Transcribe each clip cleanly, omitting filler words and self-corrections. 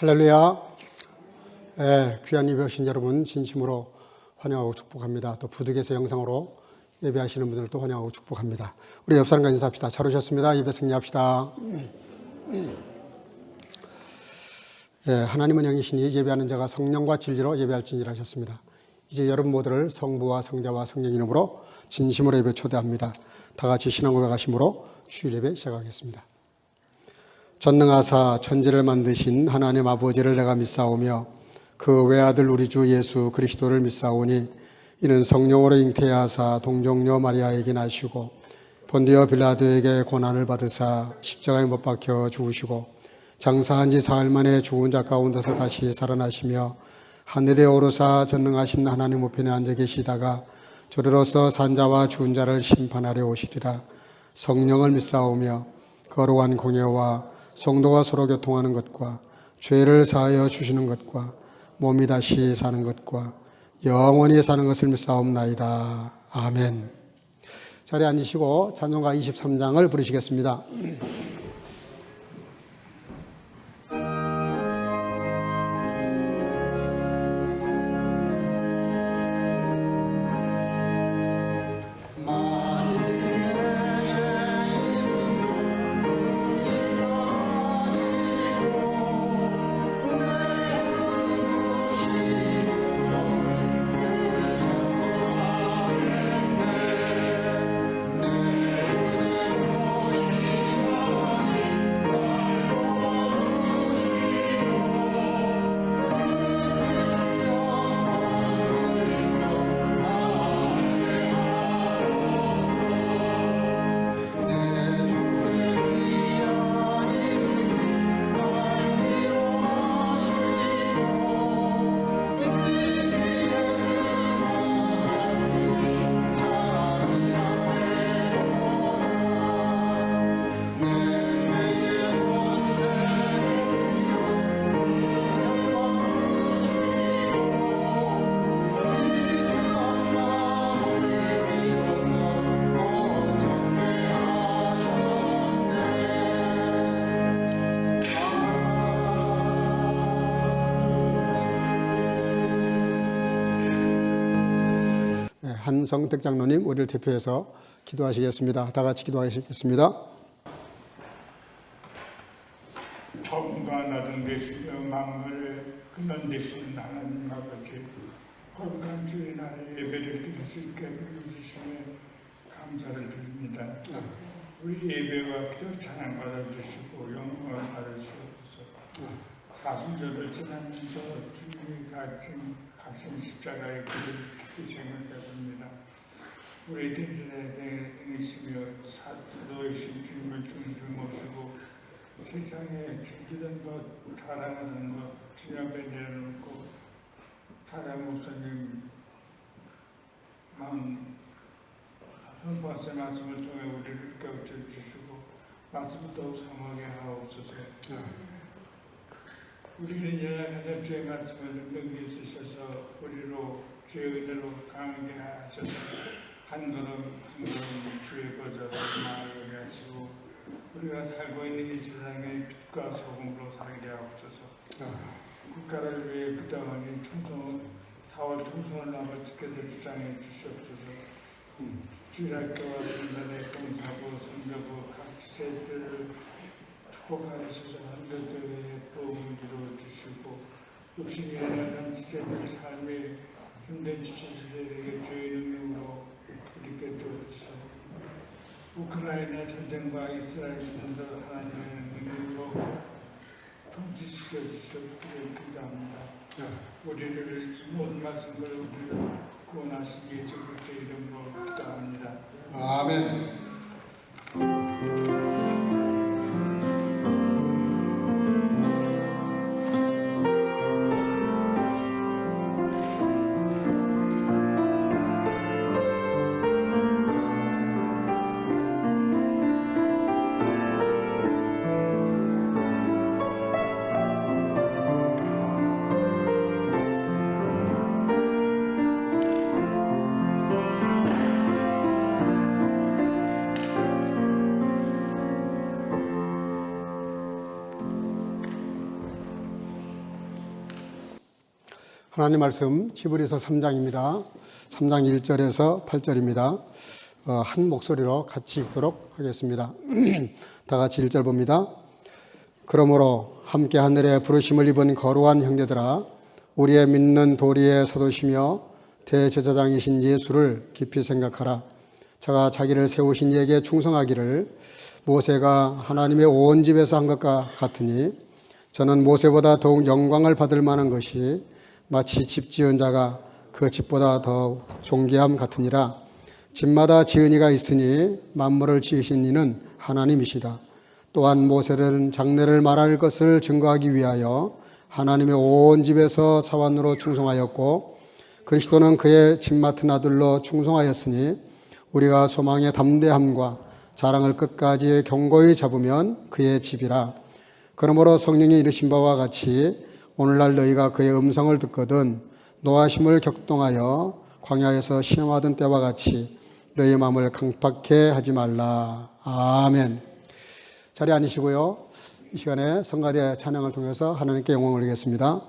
할렐루야. 귀한 예배 오신 여러분 진심으로 환영하고 축복합니다. 또 부득이해서 영상으로 예배하시는 분들도 환영하고 축복합니다. 우리 옆 사람과 인사합시다. 잘 오셨습니다. 예배 승리합시다. 하나님은 영이시니 예배하는 자가 성령과 진리로 예배할지니라 하셨습니다. 이제 여러분 모두를 성부와 성자와 성령 이름으로 진심으로 예배 초대합니다. 다 같이 신앙 고백하심으로 주일 예배 시작하겠습니다. 전능하사 천지를 만드신 하나님 아버지를 내가 믿사오며 그 외아들 우리 주 예수 그리스도를 믿사오니 이는 성령으로 잉태하사 동정녀 마리아에게 나시고 본디오 빌라도에게 고난을 받으사 십자가에 못 박혀 죽으시고 장사한 지 사흘 만에 죽은 자 가운데서 다시 살아나시며 하늘에 오르사 전능하신 하나님 우편에 앉아 계시다가 저리로서 산자와 죽은 자를 심판하려 오시리라. 성령을 믿사오며 거룩한 공예와 성도가 서로 교통하는 것과 죄를 사하여 주시는 것과 몸이 다시 사는 것과 영원히 사는 것을 믿사옵나이다. 아멘. 자리에 앉으시고 찬송가 23장을 부르시겠습니다. 한성택 장로님 우리를 대표해서 기도하시겠습니다. 다 같이 기도하시겠습니다. 처음과 나중 되시며 만물의 근원 되시는 하나님 아버지, 거룩한 주의 날에 예배를 드릴 수 있게 불러주시며 감사를 드립니다. 우리 예배와 기도 찬양 받아주시고 영광을 받으시옵소서. 사순절을 지나면서 주님이 가신 십자가의 길을 생각해봅니다. 우리 인생에 행이시며 사도이신 주님을 중심으로 모시고 세상에 즐기던 것, 사랑하는 것 주님 앞에 내려놓고 사장 목사님 선포하신 말씀을 통해 우리를 깨우쳐 주시고 말씀도 성하게 하옵소서. 우리는 연약한 주의 말씀을 능력이 있으셔서 우리로 주의 은혜로 강하게 하셔서 한 걸음 한 걸음 주의 거절을 나아가게 하시고 우리가 살고 있는 이 세상의 빛과 소금으로 살게 하옵소서. 국가를 위해 기도하니 4월 총선을 아버지께서 주장해 주시옵소서. 주일학교와 분단의 봉사부, 선교부 각 지체들을 축복하셔서 선교대회의 도움을 이루어주시고 욕심이 연약한 지체들 삶에 힘든 지체들에게 주의 능력으로 우리께 주옵소서. 우크라이나 전쟁과 이스라엘 전쟁도 하나님의 능력으로 통치시켜 주시옵기를 기도합니다. 우리를 모든 말씀을 우리를 구원하시기 예수 그리스도의 이름으로 기도합니다. 아멘. 하나님 말씀 히브리서 3장입니다. 3장 1절에서 8절입니다. 한 목소리로 같이 읽도록 하겠습니다. 다 같이 1절 봅니다. 그러므로 함께 하늘에 부르심을 입은 거룩한 형제들아, 우리의 믿는 도리의 사도시며 대제사장이신 예수를 깊이 생각하라. 자가 자기를 세우신 이에게 충성하기를 모세가 하나님의 온 집에서 한 것과 같으니, 저는 모세보다 더욱 영광을 받을 만한 것이 마치 집 지은 자가 그 집보다 더 존귀함 같으니라. 집마다 지은 이가 있으니 만물을 지으신 이는 하나님이시라. 또한 모세는 장래를 말할 것을 증거하기 위하여 하나님의 온 집에서 사환으로 충성하였고, 그리스도는 그의 집 맡은 아들로 충성하였으니, 우리가 소망의 담대함과 자랑을 끝까지 견고히 잡으면 그의 집이라. 그러므로 성령이 이르신 바와 같이 오늘날 너희가 그의 음성을 듣거든 노하심을 격동하여 광야에서 시험하던 때와 같이 너희 마음을 강팍해 하지 말라. 아멘. 자리에 앉으시고요. 이 시간에 성가대 찬양을 통해서 하나님께 영광을 올리겠습니다.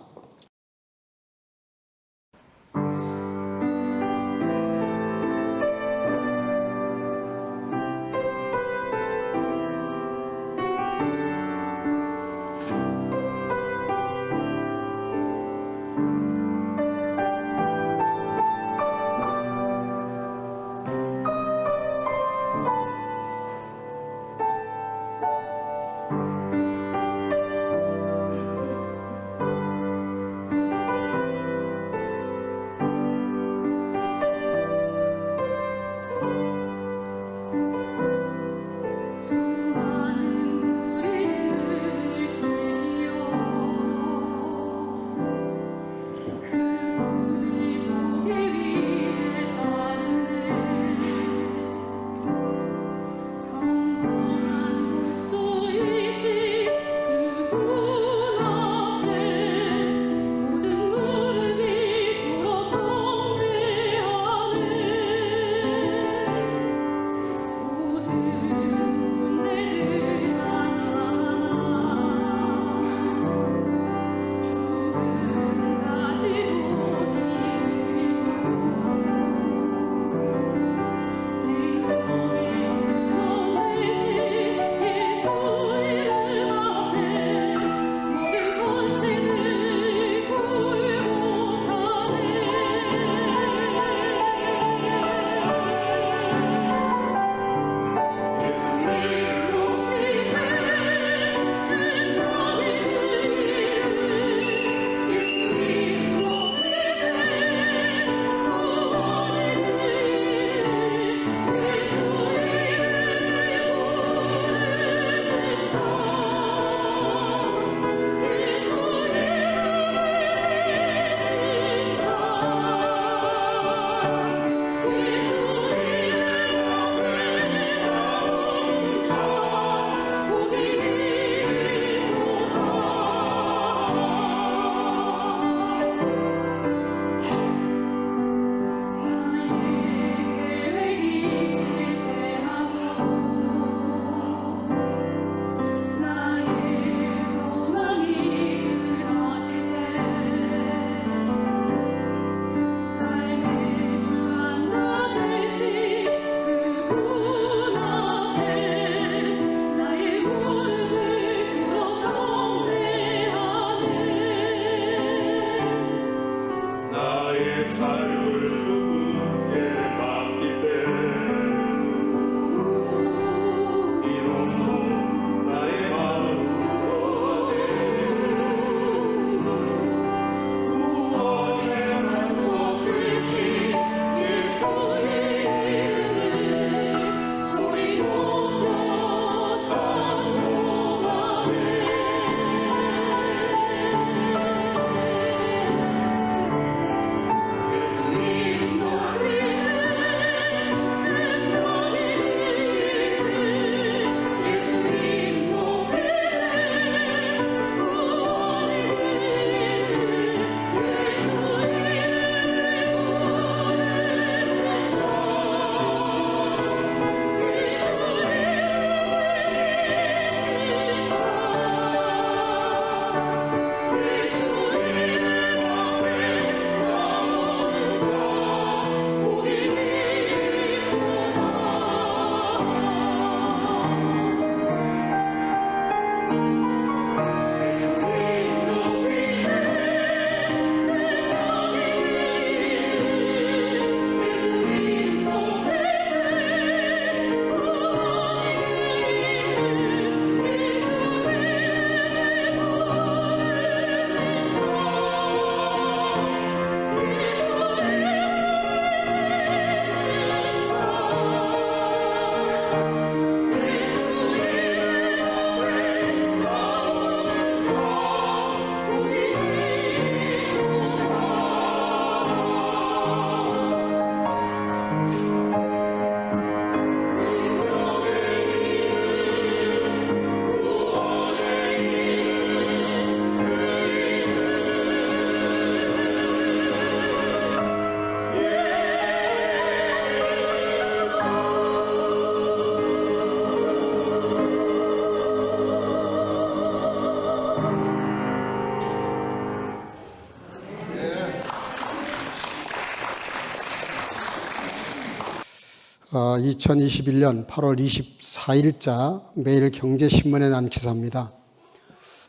2021년 8월 24일자 매일 경제신문에 난 기사입니다.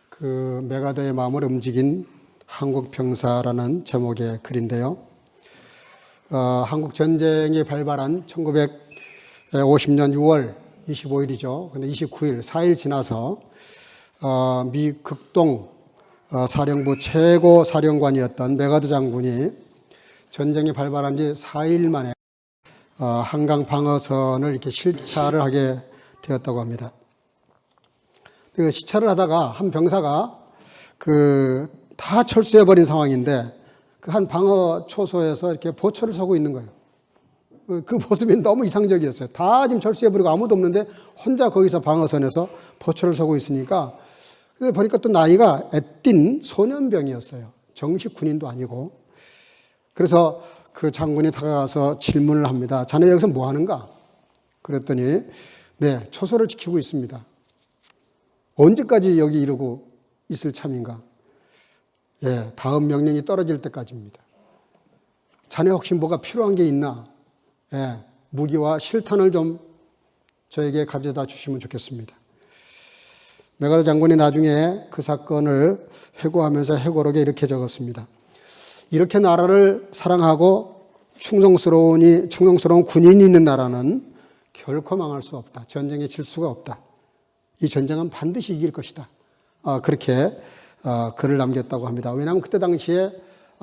그 메가더의 마음을 움직인 한국 병사라는 제목의 글인데요. 한국 전쟁이 발발한 1950년 6월 25일이죠. 근데 29일, 4일 지나서 미 극동 사령부 최고 사령관이었던 메가더 장군이 전쟁이 발발한 지 4일 만에 한강 방어선을 이렇게 실차를 하게 되었다고 합니다. 그 시차를 하다가 한 병사가 다 철수해버린 상황인데 그 한 방어 초소에서 이렇게 보초를 서고 있는 거예요. 그 모습이 너무 이상적이었어요. 다 지금 철수해버리고 아무도 없는데 혼자 거기서 방어선에서 보초를 서고 있으니까 보니까 또 나이가 애띤 소년병이었어요. 정식 군인도 아니고. 그래서 그 장군이 다가가서 질문을 합니다. 자네 여기서 뭐 하는가? 그랬더니 네, 초소를 지키고 있습니다. 언제까지 여기 이러고 있을 참인가? 예, 다음 명령이 떨어질 때까지입니다. 자네 혹시 뭐가 필요한 게 있나? 예, 무기와 실탄을 좀 저에게 가져다 주시면 좋겠습니다. 메가더 장군이 나중에 그 사건을 회고하면서 회고록에 이렇게 적었습니다. 이렇게 나라를 사랑하고 충성스러운 군인이 있는 나라는 결코 망할 수 없다. 전쟁에 질 수가 없다. 이 전쟁은 반드시 이길 것이다. 그렇게 글을 남겼다고 합니다. 왜냐하면 그때 당시에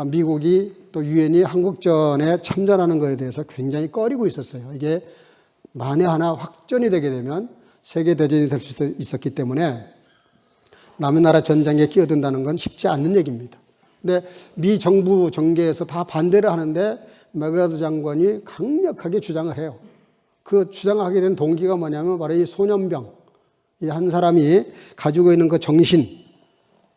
미국이 또 유엔이 한국전에 참전하는 것에 대해서 굉장히 꺼리고 있었어요. 이게 만에 하나 확전이 되게 되면 세계대전이 될 수 있었기 때문에 남의 나라 전쟁에 끼어든다는 건 쉽지 않는 얘기입니다. 근데 미 정부 정계에서 다 반대를 하는데 메가더 장관이 강력하게 주장을 해요. 그 주장하게 된 동기가 뭐냐면 바로 이 소년병, 이 한 사람이 가지고 있는 그 정신,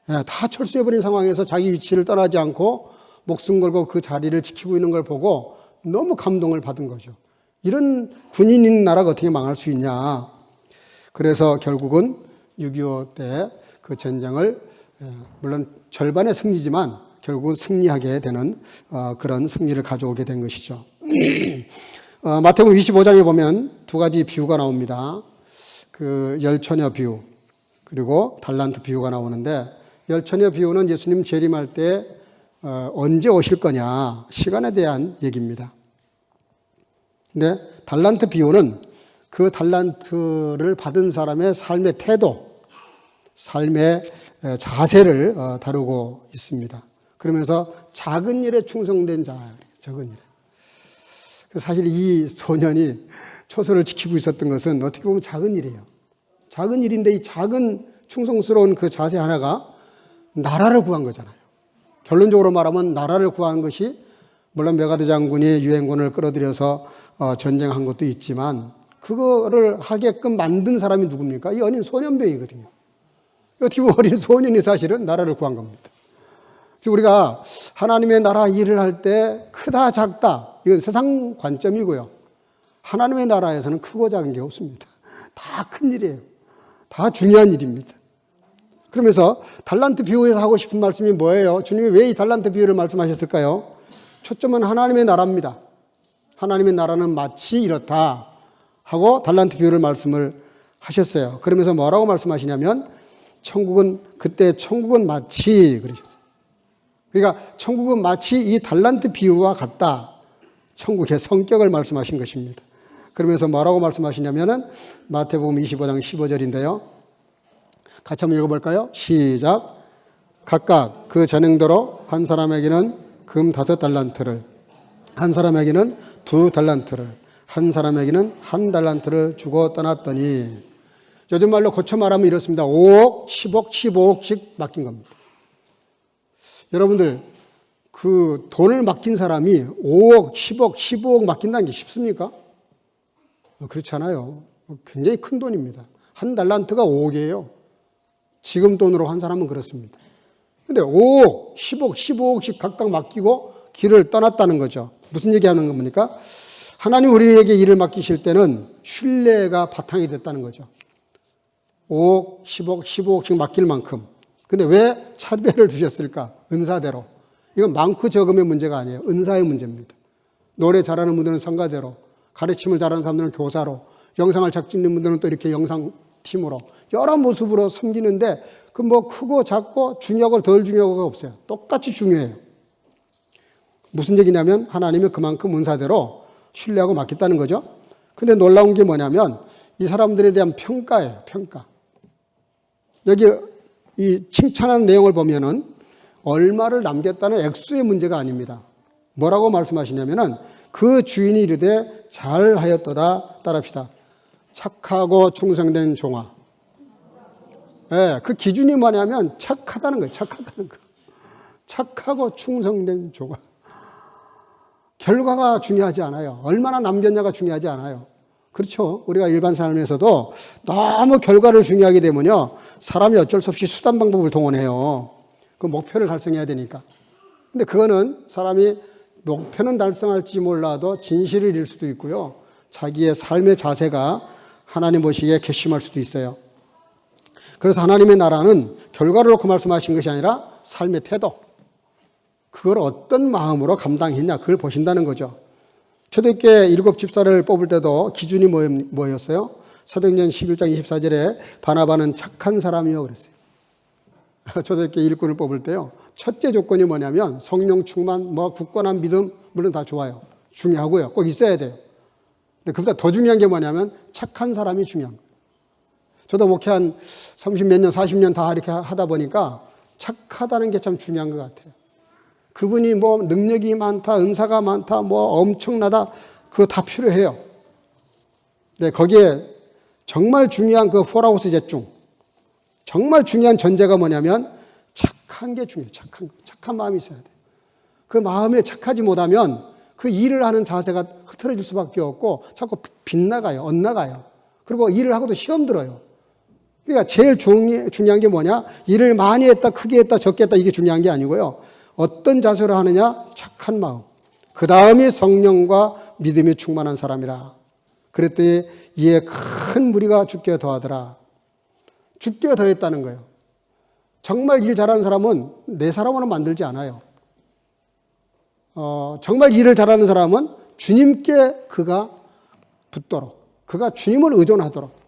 다 철수해버린 상황에서 자기 위치를 떠나지 않고 목숨 걸고 그 자리를 지키고 있는 걸 보고 너무 감동을 받은 거죠. 이런 군인인 나라가 어떻게 망할 수 있냐. 그래서 결국은 6.25 때 그 전쟁을 물론 절반의 승리지만 결국은 승리하게 되는 그런 승리를 가져오게 된 것이죠. 마태복음 25장에 보면 두 가지 비유가 나옵니다. 그 열처녀 비유 그리고 달란트 비유가 나오는데 열처녀 비유는 예수님 재림할 때 언제 오실 거냐 시간에 대한 얘기입니다. 근데 달란트 비유는 그 달란트를 받은 사람의 삶의 태도, 삶의 자세를 다루고 있습니다. 그러면서 작은 일에 충성된 자, 작은 일에. 사실 이 소년이 초소를 지키고 있었던 것은 어떻게 보면 작은 일이에요. 작은 일인데 이 작은 충성스러운 그 자세 하나가 나라를 구한 거잖아요. 결론적으로 말하면 나라를 구한 것이 물론 메가더 장군이 유엔군을 끌어들여서 전쟁한 것도 있지만 그거를 하게끔 만든 사람이 누굽니까? 이 어린 소년병이거든요. 어떻게 보면 어린 소년이 사실은 나라를 구한 겁니다. 그래서 우리가 하나님의 나라 일을 할 때 크다 작다 이건 세상 관점이고요. 하나님의 나라에서는 크고 작은 게 없습니다. 다 큰 일이에요. 다 중요한 일입니다. 그러면서 달란트 비유에서 하고 싶은 말씀이 뭐예요? 주님이 왜 이 달란트 비유를 말씀하셨을까요? 초점은 하나님의 나라입니다. 하나님의 나라는 마치 이렇다 하고 달란트 비유를 말씀을 하셨어요. 그러면서 뭐라고 말씀하시냐면 그때 천국은 마치 그러셨어요. 그러니까 천국은 마치 이 달란트 비유와 같다. 천국의 성격을 말씀하신 것입니다. 그러면서 뭐라고 말씀하시냐면은 마태복음 25장 15절인데요. 같이 한번 읽어볼까요? 시작. 각각 그 전행대로 한 사람에게는 금 5달란트를, 한 사람에게는 2달란트를, 한 사람에게는 1달란트를 주고 떠났더니 요즘 말로 고쳐 말하면 이렇습니다. 5억, 10억, 15억씩 맡긴 겁니다. 여러분들 그 돈을 맡긴 사람이 5억, 10억, 15억 맡긴다는 게 쉽습니까? 그렇지 않아요. 굉장히 큰 돈입니다. 1달란트가 5억이에요. 지금 돈으로 한 사람은 그렇습니다. 근데 5억, 10억, 15억씩 각각 맡기고 길을 떠났다는 거죠. 무슨 얘기하는 겁니까? 하나님 우리에게 일을 맡기실 때는 신뢰가 바탕이 됐다는 거죠. 5억, 10억, 15억씩 맡길 만큼. 근데 왜 차별을 두셨을까? 은사대로. 이건 많고 적음의 문제가 아니에요. 은사의 문제입니다. 노래 잘하는 분들은 성가대로, 가르침을 잘하는 사람들은 교사로, 영상을 잘 찍는 분들은 또 이렇게 영상팀으로 여러 모습으로 섬기는데 그 뭐 크고 작고 중요하고 덜 중요하고가 없어요. 똑같이 중요해요. 무슨 얘기냐면 하나님이 그만큼 은사대로 신뢰하고 맡겼다는 거죠. 근데 놀라운 게 뭐냐면 이 사람들에 대한 평가예요. 평가. 여기 이 칭찬한 내용을 보면은 얼마를 남겼다는 액수의 문제가 아닙니다. 뭐라고 말씀하시냐면은 그 주인이 이르되 잘하였도다. 따라합시다. 착하고 충성된 종아. 예, 그 기준이 뭐냐면 착하다는 거예요. 착하다는 거. 착하고 충성된 종아. 결과가 중요하지 않아요. 얼마나 남겼냐가 중요하지 않아요. 그렇죠. 우리가 일반 삶에서도 너무 결과를 중요하게 되면요, 사람이 어쩔 수 없이 수단 방법을 동원해요. 그 목표를 달성해야 되니까. 근데 그거는 사람이 목표는 달성할지 몰라도 진실을 잃을 수도 있고요, 자기의 삶의 자세가 하나님 보시기에 괘씸할 수도 있어요. 그래서 하나님의 나라는 결과를 놓고 말씀하신 것이 아니라 삶의 태도, 그걸 어떤 마음으로 감당했냐, 그걸 보신다는 거죠. 초대교회 7 집사를 뽑을 때도 기준이 뭐였어요? 사도행전 11장 24절에 바나바는 착한 사람이요 그랬어요. 초대교회 일꾼을 뽑을 때요, 첫째 조건이 뭐냐면 성령 충만, 굳건한 믿음, 물론 다 좋아요. 중요하고요. 꼭 있어야 돼요. 근데 그보다 더 중요한 게 뭐냐면 착한 사람이 중요한 거예요. 저도 목회 한 30몇 년, 40년 다 이렇게 하다 보니까 착하다는 게 참 중요한 것 같아요. 그분이 뭐 능력이 많다, 은사가 많다, 뭐 엄청나다, 그거 다 필요해요. 네, 거기에 정말 중요한 그 포라우스 제중, 정말 중요한 전제가 뭐냐면 착한 게 중요해요. 착한 마음이 있어야 돼요. 그 마음에 착하지 못하면 그 일을 하는 자세가 흐트러질 수밖에 없고 자꾸 빗나가요, 엇나가요. 그리고 일을 하고도 시험 들어요. 그러니까 제일 중요한 게 뭐냐? 일을 많이 했다, 크게 했다, 적게 했다, 이게 중요한 게 아니고요, 어떤 자세로 하느냐? 착한 마음. 그 다음이 성령과 믿음이 충만한 사람이라. 그랬더니 이에 큰 무리가 죽게 더하더라. 죽게 더했다는 거예요. 정말 일 잘하는 사람은 내 사람으로 만들지 않아요. 정말 일을 잘하는 사람은 주님께 그가 붙도록, 그가 주님을 의존하도록.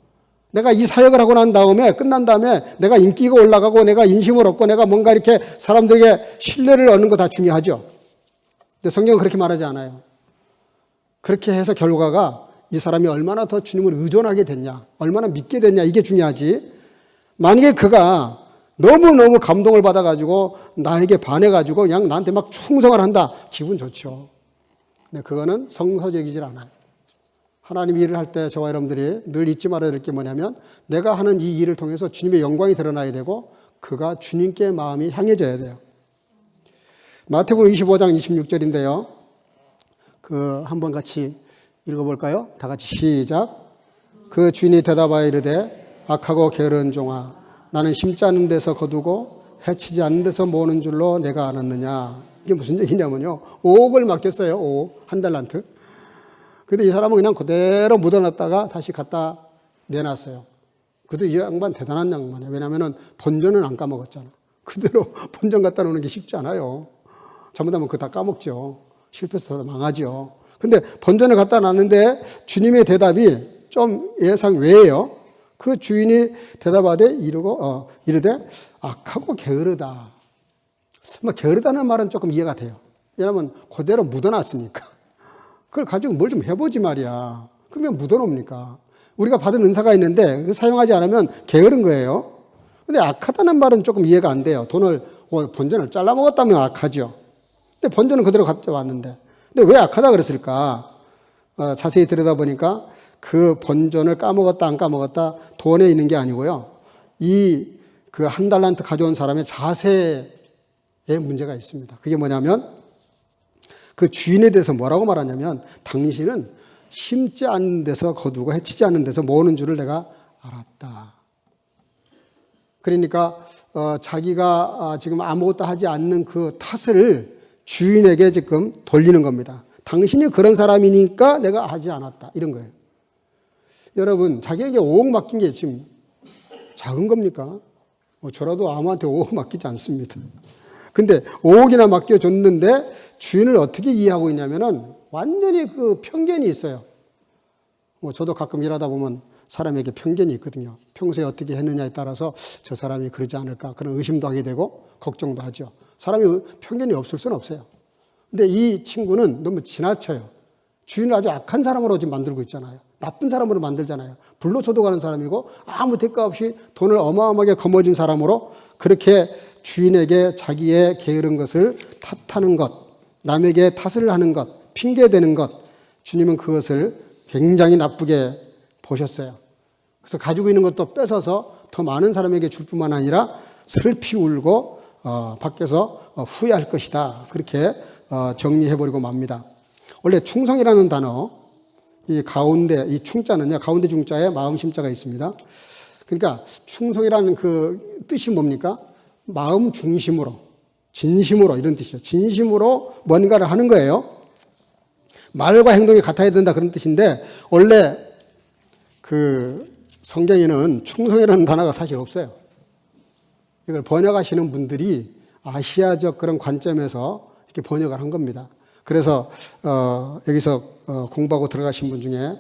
내가 이 사역을 하고 난 다음에, 끝난 다음에 내가 인기가 올라가고 내가 인심을 얻고 내가 뭔가 이렇게 사람들에게 신뢰를 얻는 거 다 중요하죠. 근데 성경은 그렇게 말하지 않아요. 그렇게 해서 결과가 이 사람이 얼마나 더 주님을 의존하게 됐냐, 얼마나 믿게 됐냐, 이게 중요하지. 만약에 그가 너무너무 감동을 받아가지고 나에게 반해가지고 그냥 나한테 막 충성을 한다, 기분 좋죠. 근데 그거는 성서적이질 않아요. 하나님 일을 할 때 저와 여러분들이 늘 잊지 말아야 될 게 뭐냐면 내가 하는 이 일을 통해서 주님의 영광이 드러나야 되고 그가 주님께 마음이 향해져야 돼요. 마태복음 25장 26절인데요. 한번 같이 읽어볼까요? 다 같이 시작. 그 주인이 대답하여 이르되 악하고 게으른 종아, 나는 심지 않은 데서 거두고 해치지 않는 데서 모으는 줄로 내가 알았느냐. 이게 무슨 얘기냐면요, 5억을 맡겼어요. 5억, 한 달란트. 근데 이 사람은 그냥 그대로 묻어놨다가 다시 갖다 내놨어요. 그래도 이 양반 대단한 양반이에요. 왜냐하면 본전은 안 까먹었잖아. 그대로 본전 갖다 놓는 게 쉽지 않아요. 잘못하면 그거 다 까먹죠. 실패해서 다 망하죠. 근데 본전을 갖다 놨는데 주님의 대답이 좀 예상 외예요. 그 주인이 대답하되 이르되 악하고 게으르다. 게으르다는 말은 조금 이해가 돼요. 왜냐하면 그대로 묻어놨으니까. 그걸 가지고 뭘 좀 해보지 말이야. 그러면 묻어놓습니까? 우리가 받은 은사가 있는데 사용하지 않으면 게으른 거예요. 근데 악하다는 말은 조금 이해가 안 돼요. 본전을 잘라먹었다면 악하죠. 근데 본전은 그대로 갖다 왔는데. 근데 왜 악하다 그랬을까? 자세히 들여다보니까 그 본전을 까먹었다 안 까먹었다 돈에 있는 게 아니고요, 그 한 달란트 가져온 사람의 자세에 문제가 있습니다. 그게 뭐냐면 그 주인에 대해서 뭐라고 말하냐면 당신은 심지 않는 데서 거두고 해치지 않는 데서 모으는 줄을 내가 알았다. 그러니까 자기가 지금 아무것도 하지 않는 그 탓을 주인에게 지금 돌리는 겁니다. 당신이 그런 사람이니까 내가 하지 않았다, 이런 거예요. 여러분, 자기에게 5억 맡긴 게 지금 작은 겁니까? 저라도 아무한테 5억 맡기지 않습니다. 근데 5억이나 맡겨줬는데 주인을 어떻게 이해하고 있냐면은 완전히 그 편견이 있어요. 저도 가끔 일하다 보면 사람에게 편견이 있거든요. 평소에 어떻게 했느냐에 따라서 저 사람이 그러지 않을까 그런 의심도 하게 되고 걱정도 하죠. 사람이 편견이 없을 수는 없어요. 근데 이 친구는 너무 지나쳐요. 주인을 아주 악한 사람으로 지금 만들고 있잖아요. 나쁜 사람으로 만들잖아요. 불로소득하는 사람이고 아무 대가 없이 돈을 어마어마하게 거머쥔 사람으로 그렇게 주인에게 자기의 게으른 것을 탓하는 것, 남에게 탓을 하는 것, 핑계대는 것, 주님은 그것을 굉장히 나쁘게 보셨어요. 그래서 가지고 있는 것도 뺏어서 더 많은 사람에게 줄 뿐만 아니라 슬피 울고 밖에서 후회할 것이다. 그렇게 정리해버리고 맙니다. 원래 충성이라는 단어, 이 가운데, 이 충자는요, 가운데 중자에 마음 심자가 있습니다. 그러니까 충성이라는 그 뜻이 뭡니까? 마음 중심으로, 진심으로 이런 뜻이죠. 진심으로 뭔가를 하는 거예요. 말과 행동이 같아야 된다 그런 뜻인데 원래 그 성경에는 충성이라는 단어가 사실 없어요. 이걸 번역하시는 분들이 아시아적 그런 관점에서 이렇게 번역을 한 겁니다. 그래서 여기서 공부하고 들어가신 분 중에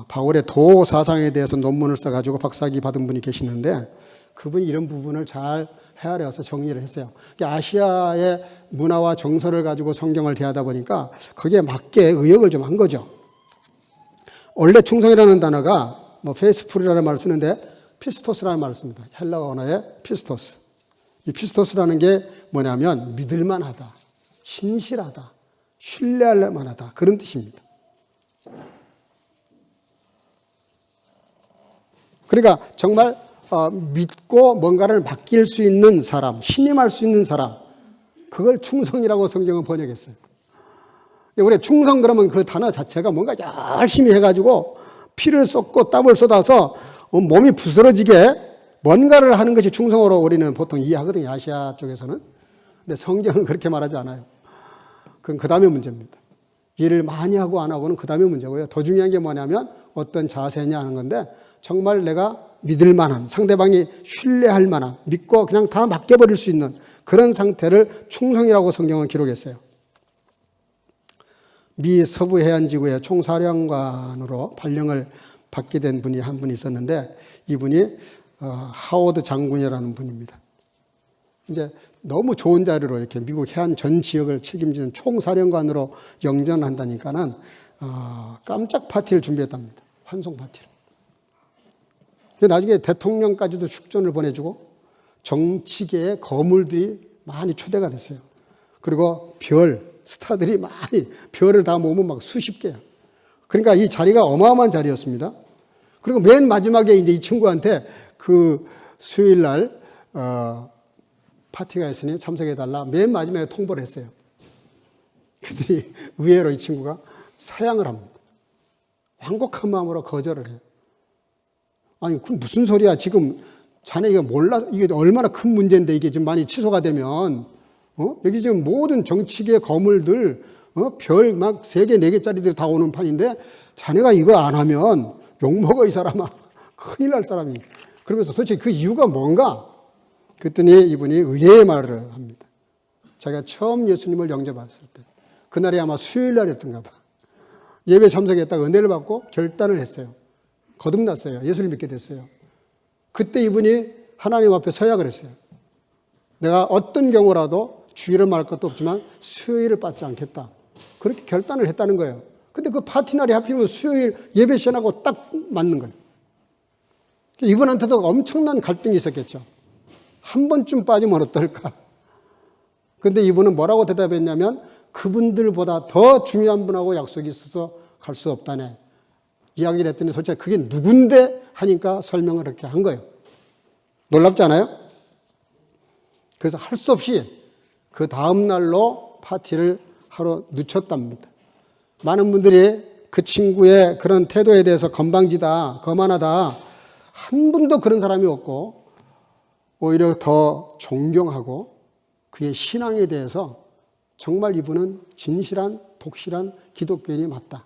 바울의 도 사상에 대해서 논문을 써가지고 박사학위 받은 분이 계시는데 그분이 이런 부분을 잘 헤아려서 정리를 했어요. 아시아의 문화와 정서를 가지고 성경을 대하다 보니까 거기에 맞게 의역을 좀 한 거죠. 원래 충성이라는 단어가 페이스풀이라는 말을 쓰는데 피스토스라는 말을 씁니다. 헬라어 언어의 피스토스. 이 피스토스라는 게 뭐냐면 믿을만하다, 신실하다, 신뢰할 만하다 그런 뜻입니다. 그러니까 정말 믿고 뭔가를 맡길 수 있는 사람, 신임할 수 있는 사람, 그걸 충성이라고 성경은 번역했어요. 우리 충성 그러면 그 단어 자체가 뭔가 열심히 해가지고 피를 쏟고 땀을 쏟아서 몸이 부스러지게 뭔가를 하는 것이 충성으로 우리는 보통 이해하거든요. 아시아 쪽에서는. 근데 성경은 그렇게 말하지 않아요. 그건 그 다음에 문제입니다. 일을 많이 하고 안 하고는 그 다음에 문제고요. 더 중요한 게 뭐냐면 어떤 자세냐 하는 건데 정말 내가 믿을 만한, 상대방이 신뢰할 만한, 믿고 그냥 다 맡겨버릴 수 있는 그런 상태를 충성이라고 성경은 기록했어요. 미 서부 해안지구의 총사령관으로 발령을 받게 된 분이 한 분 있었는데 이분이 하워드 장군이라는 분입니다. 이제 너무 좋은 자리로 이렇게 미국 해안 전 지역을 책임지는 총사령관으로 영전한다니까는 깜짝 파티를 준비했답니다. 환송 파티를. 나중에 대통령까지도 축전을 보내주고 정치계의 거물들이 많이 초대가 됐어요. 그리고 스타들이 많이 별을 다 모으면 막 수십 개야. 그러니까 이 자리가 어마어마한 자리였습니다. 그리고 맨 마지막에 이제 이 친구한테 그 수요일 날 파티가 있으니 참석해달라 맨 마지막에 통보를 했어요. 그랬더니 의외로 이 친구가 사양을 합니다. 완곡한 마음으로 거절을 해요. 아니, 그 무슨 소리야. 지금 자네 이거 몰라. 이게 얼마나 큰 문제인데 이게 지금 많이 취소가 되면, 여기 지금 모든 정치계 거물들, 별 막 3개, 4개짜리들이 다 오는 판인데 자네가 이거 안 하면 욕먹어, 이 사람아. 큰일 날 사람이. 그러면서 도대체 그 이유가 뭔가? 그랬더니 이분이 의외의 말을 합니다. 자기가 처음 예수님을 영접했을 때, 그날이 아마 수요일 날이었던가 봐. 예배 참석했다가 은혜를 받고 결단을 했어요. 거듭났어요. 예수를 믿게 됐어요. 그때 이분이 하나님 앞에 서야 그랬어요. 내가 어떤 경우라도 주일을 말 것도 없지만 수요일을 받지 않겠다. 그렇게 결단을 했다는 거예요. 근데 그 파티 날이 하필이면 수요일 예배 시간하고 딱 맞는 거예요. 이분한테도 엄청난 갈등이 있었겠죠. 한 번쯤 빠지면 어떨까? 근데 이분은 뭐라고 대답했냐면 그분들보다 더 중요한 분하고 약속이 있어서 갈 수 없다네. 이야기를 했더니 솔직히 그게 누군데 하니까 설명을 이렇게 한 거예요. 놀랍지 않아요? 그래서 할 수 없이 그 다음 날로 파티를 하러 늦췄답니다. 많은 분들이 그 친구의 그런 태도에 대해서 건방지다, 거만하다, 한 분도 그런 사람이 없고 오히려 더 존경하고 그의 신앙에 대해서 정말 이분은 진실한, 독실한 기독교인이 맞다.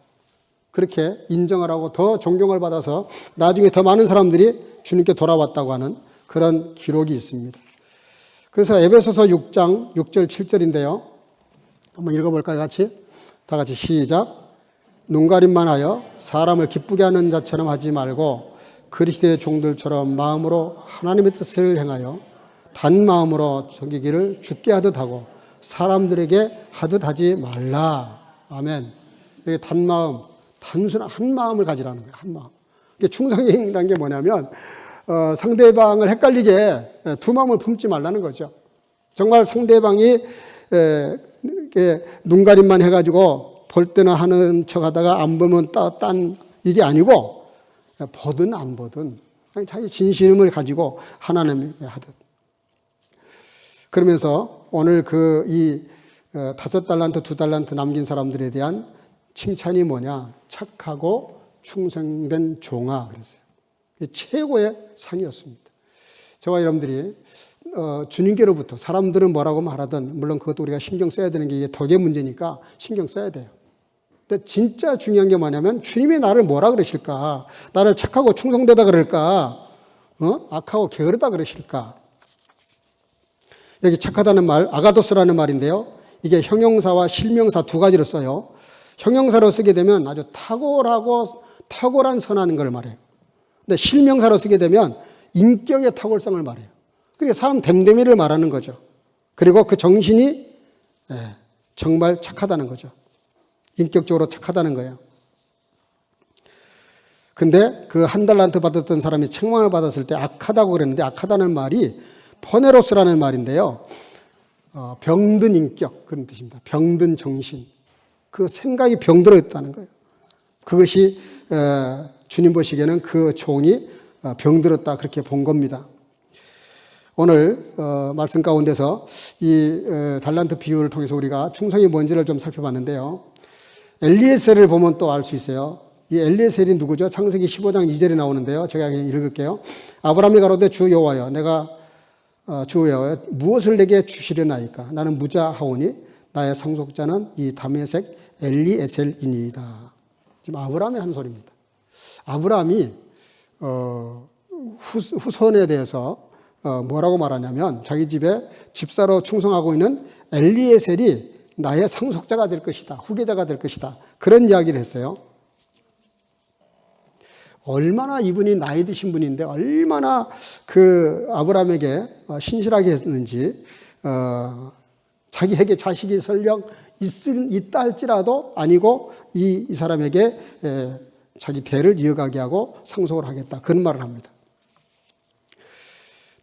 그렇게 인정을 하고 더 존경을 받아서 나중에 더 많은 사람들이 주님께 돌아왔다고 하는 그런 기록이 있습니다. 그래서 에베소서 6장 6절 7절인데요. 한번 읽어볼까요? 같이? 다 같이 시작. 눈가림만 하여 사람을 기쁘게 하는 자처럼 하지 말고 그리스도의 종들처럼 마음으로 하나님의 뜻을 행하여 단 마음으로 섬기기를 주께 하듯 하고 사람들에게 하듯 하지 말라. 아멘. 이게 단 마음, 단순한 한 마음을 가지라는 거예요. 한 마음. 이게 충성이라는 게 뭐냐면 상대방을 헷갈리게 두 마음을 품지 말라는 거죠. 정말 상대방이 눈가림만 해가지고 볼 때는 하는 척 하다가 안 보면 딴 이게 아니고 보든 안 보든 그냥 자기 진심을 가지고 하나님에게 하듯. 그러면서 오늘 이 5달란트, 2달란트 남긴 사람들에 대한 칭찬이 뭐냐? 착하고 충성된 종아 그랬어요. 최고의 상이었습니다. 저와 여러분들이 주님께로부터 사람들은 뭐라고 말하든 물론 그것도 우리가 신경 써야 되는 게 이게 덕의 문제니까 신경 써야 돼요. 근데 진짜 중요한 게 뭐냐면 주님이 나를 뭐라 그러실까? 나를 착하고 충성되다 그럴까? 악하고 게으르다 그러실까? 여기 착하다는 말, 아가도스라는 말인데요. 이게 형용사와 실명사 두 가지로 써요. 형용사로 쓰게 되면 아주 탁월한 선한 걸 말해요. 근데 실명사로 쓰게 되면 인격의 탁월성을 말해요. 그러니까 사람 됨됨이를 말하는 거죠. 그리고 그 정신이 정말 착하다는 거죠. 인격적으로 착하다는 거예요. 근데 그 1달란트 받았던 사람이 책망을 받았을 때 악하다고 그랬는데 악하다는 말이 포네로스라는 말인데요. 병든 인격 그런 뜻입니다. 병든 정신. 그 생각이 병들어 있다는 거예요. 그것이 주님 보시기에는 그 종이 병들었다 그렇게 본 겁니다. 오늘 말씀 가운데서 이 달란트 비유를 통해서 우리가 충성이 뭔지를 좀 살펴봤는데요. 엘리에셀을 보면 또 알 수 있어요. 이 엘리에셀이 누구죠? 창세기 15장 2절에 나오는데요. 제가 그냥 읽을게요. 아브라함이 가로되 주 여호와여 내가 주 여호와여 무엇을 내게 주시려나이까? 나는 무자하오니 나의 상속자는 이 다메섹 엘리에셀이니이다. 지금 아브라함이 한 소리입니다. 아브라함이 후손에 대해서 뭐라고 말하냐면 자기 집에 집사로 충성하고 있는 엘리에셀이 나의 상속자가 될 것이다. 후계자가 될 것이다. 그런 이야기를 했어요. 얼마나 이분이 나이 드신 분인데 얼마나 그 아브라함에게 신실하게 했는지 자기에게 자식이 설령 있다 할지라도 아니고 이 사람에게 자기 대를 이어가게 하고 상속을 하겠다. 그런 말을 합니다.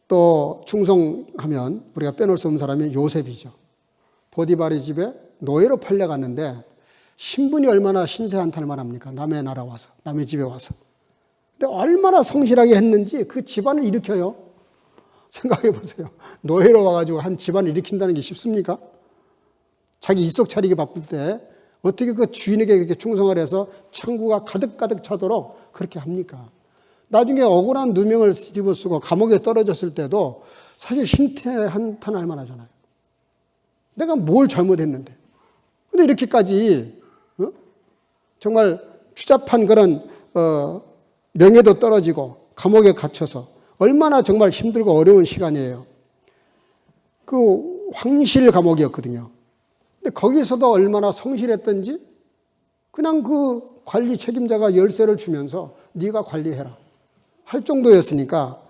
또 충성하면 우리가 빼놓을 수 없는 사람이 요셉이죠. 보디발의 집에 노예로 팔려갔는데 신분이 얼마나 신세한탄을 말합니까? 남의 나라 와서, 남의 집에 와서. 근데 얼마나 성실하게 했는지 그 집안을 일으켜요. 생각해 보세요. 노예로 와가지고 한 집안을 일으킨다는 게 쉽습니까? 자기 이속 차리기 바쁠 때 어떻게 그 주인에게 그렇게 충성을 해서 창구가 가득가득 차도록 그렇게 합니까? 나중에 억울한 누명을 뒤집어 쓰고 감옥에 떨어졌을 때도 사실 신태한탄할 만하잖아요. 내가 뭘 잘못했는데. 근데 이렇게까지 정말 추잡한 그런 명예도 떨어지고 감옥에 갇혀서 얼마나 정말 힘들고 어려운 시간이에요. 그 황실 감옥이었거든요. 근데 거기서도 얼마나 성실했던지 그냥 그 관리 책임자가 열쇠를 주면서 네가 관리해라 할 정도였으니까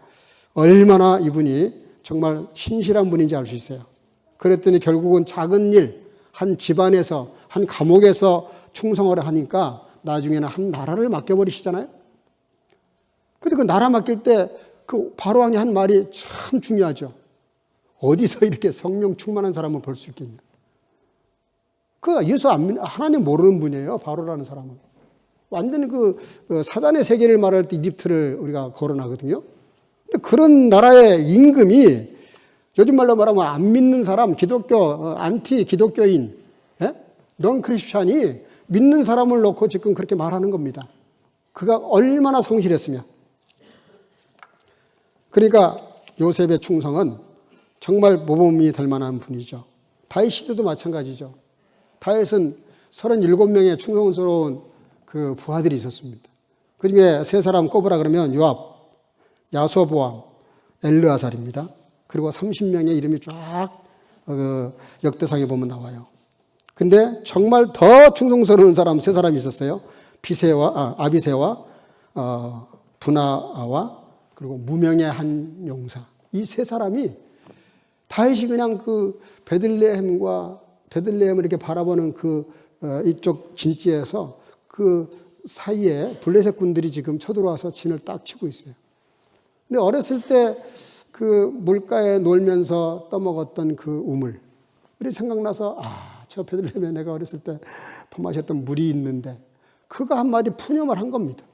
얼마나 이분이 정말 신실한 분인지 알 수 있어요. 그랬더니 결국은 작은 일, 한 집안에서, 한 감옥에서 충성을 하니까 나중에는 한 나라를 맡겨버리시잖아요. 근데 그 나라 맡길 때 그 바로왕이 한 말이 참 중요하죠. 어디서 이렇게 성령 충만한 사람을 볼 수 있겠냐. 그 예수 안 믿는, 하나님 모르는 분이에요. 바로라는 사람은. 완전히 그 사단의 세계를 말할 때 이집트를 우리가 거론하거든요. 근데 그런 나라의 임금이 요즘 말로 말하면 안 믿는 사람, 기독교, 안티 기독교인, 넌 크리스찬이 믿는 사람을 놓고 지금 그렇게 말하는 겁니다. 그가 얼마나 성실했으면. 그러니까 요셉의 충성은 정말 모범이 될 만한 분이죠. 다윗 시대도 마찬가지죠. 다윗은 37명의 충성스러운 그 부하들이 있었습니다. 그 중에 세 사람 꼽으라 그러면 요압, 야소보암, 엘르아살입니다. 그리고 30명의 이름이 쫙 역대상에 보면 나와요. 근데 정말 더 충성스러운 사람 세 사람이 있었어요. 아비새와 분하와 그리고 무명의 한 용사. 이 세 사람이 다윗이 그냥 그 베들레헴을 이렇게 바라보는 이쪽 진지에서 그 사이에 블레셋 군들이 지금 쳐들어와서 진을 딱 치고 있어요. 근데 어렸을 때 그 물가에 놀면서 떠먹었던 그 우물이 생각나서 저 베들레헴에 내가 어렸을 때 퍼마셨던 물이 있는데 그가 한마디 푸념을 한 겁니다.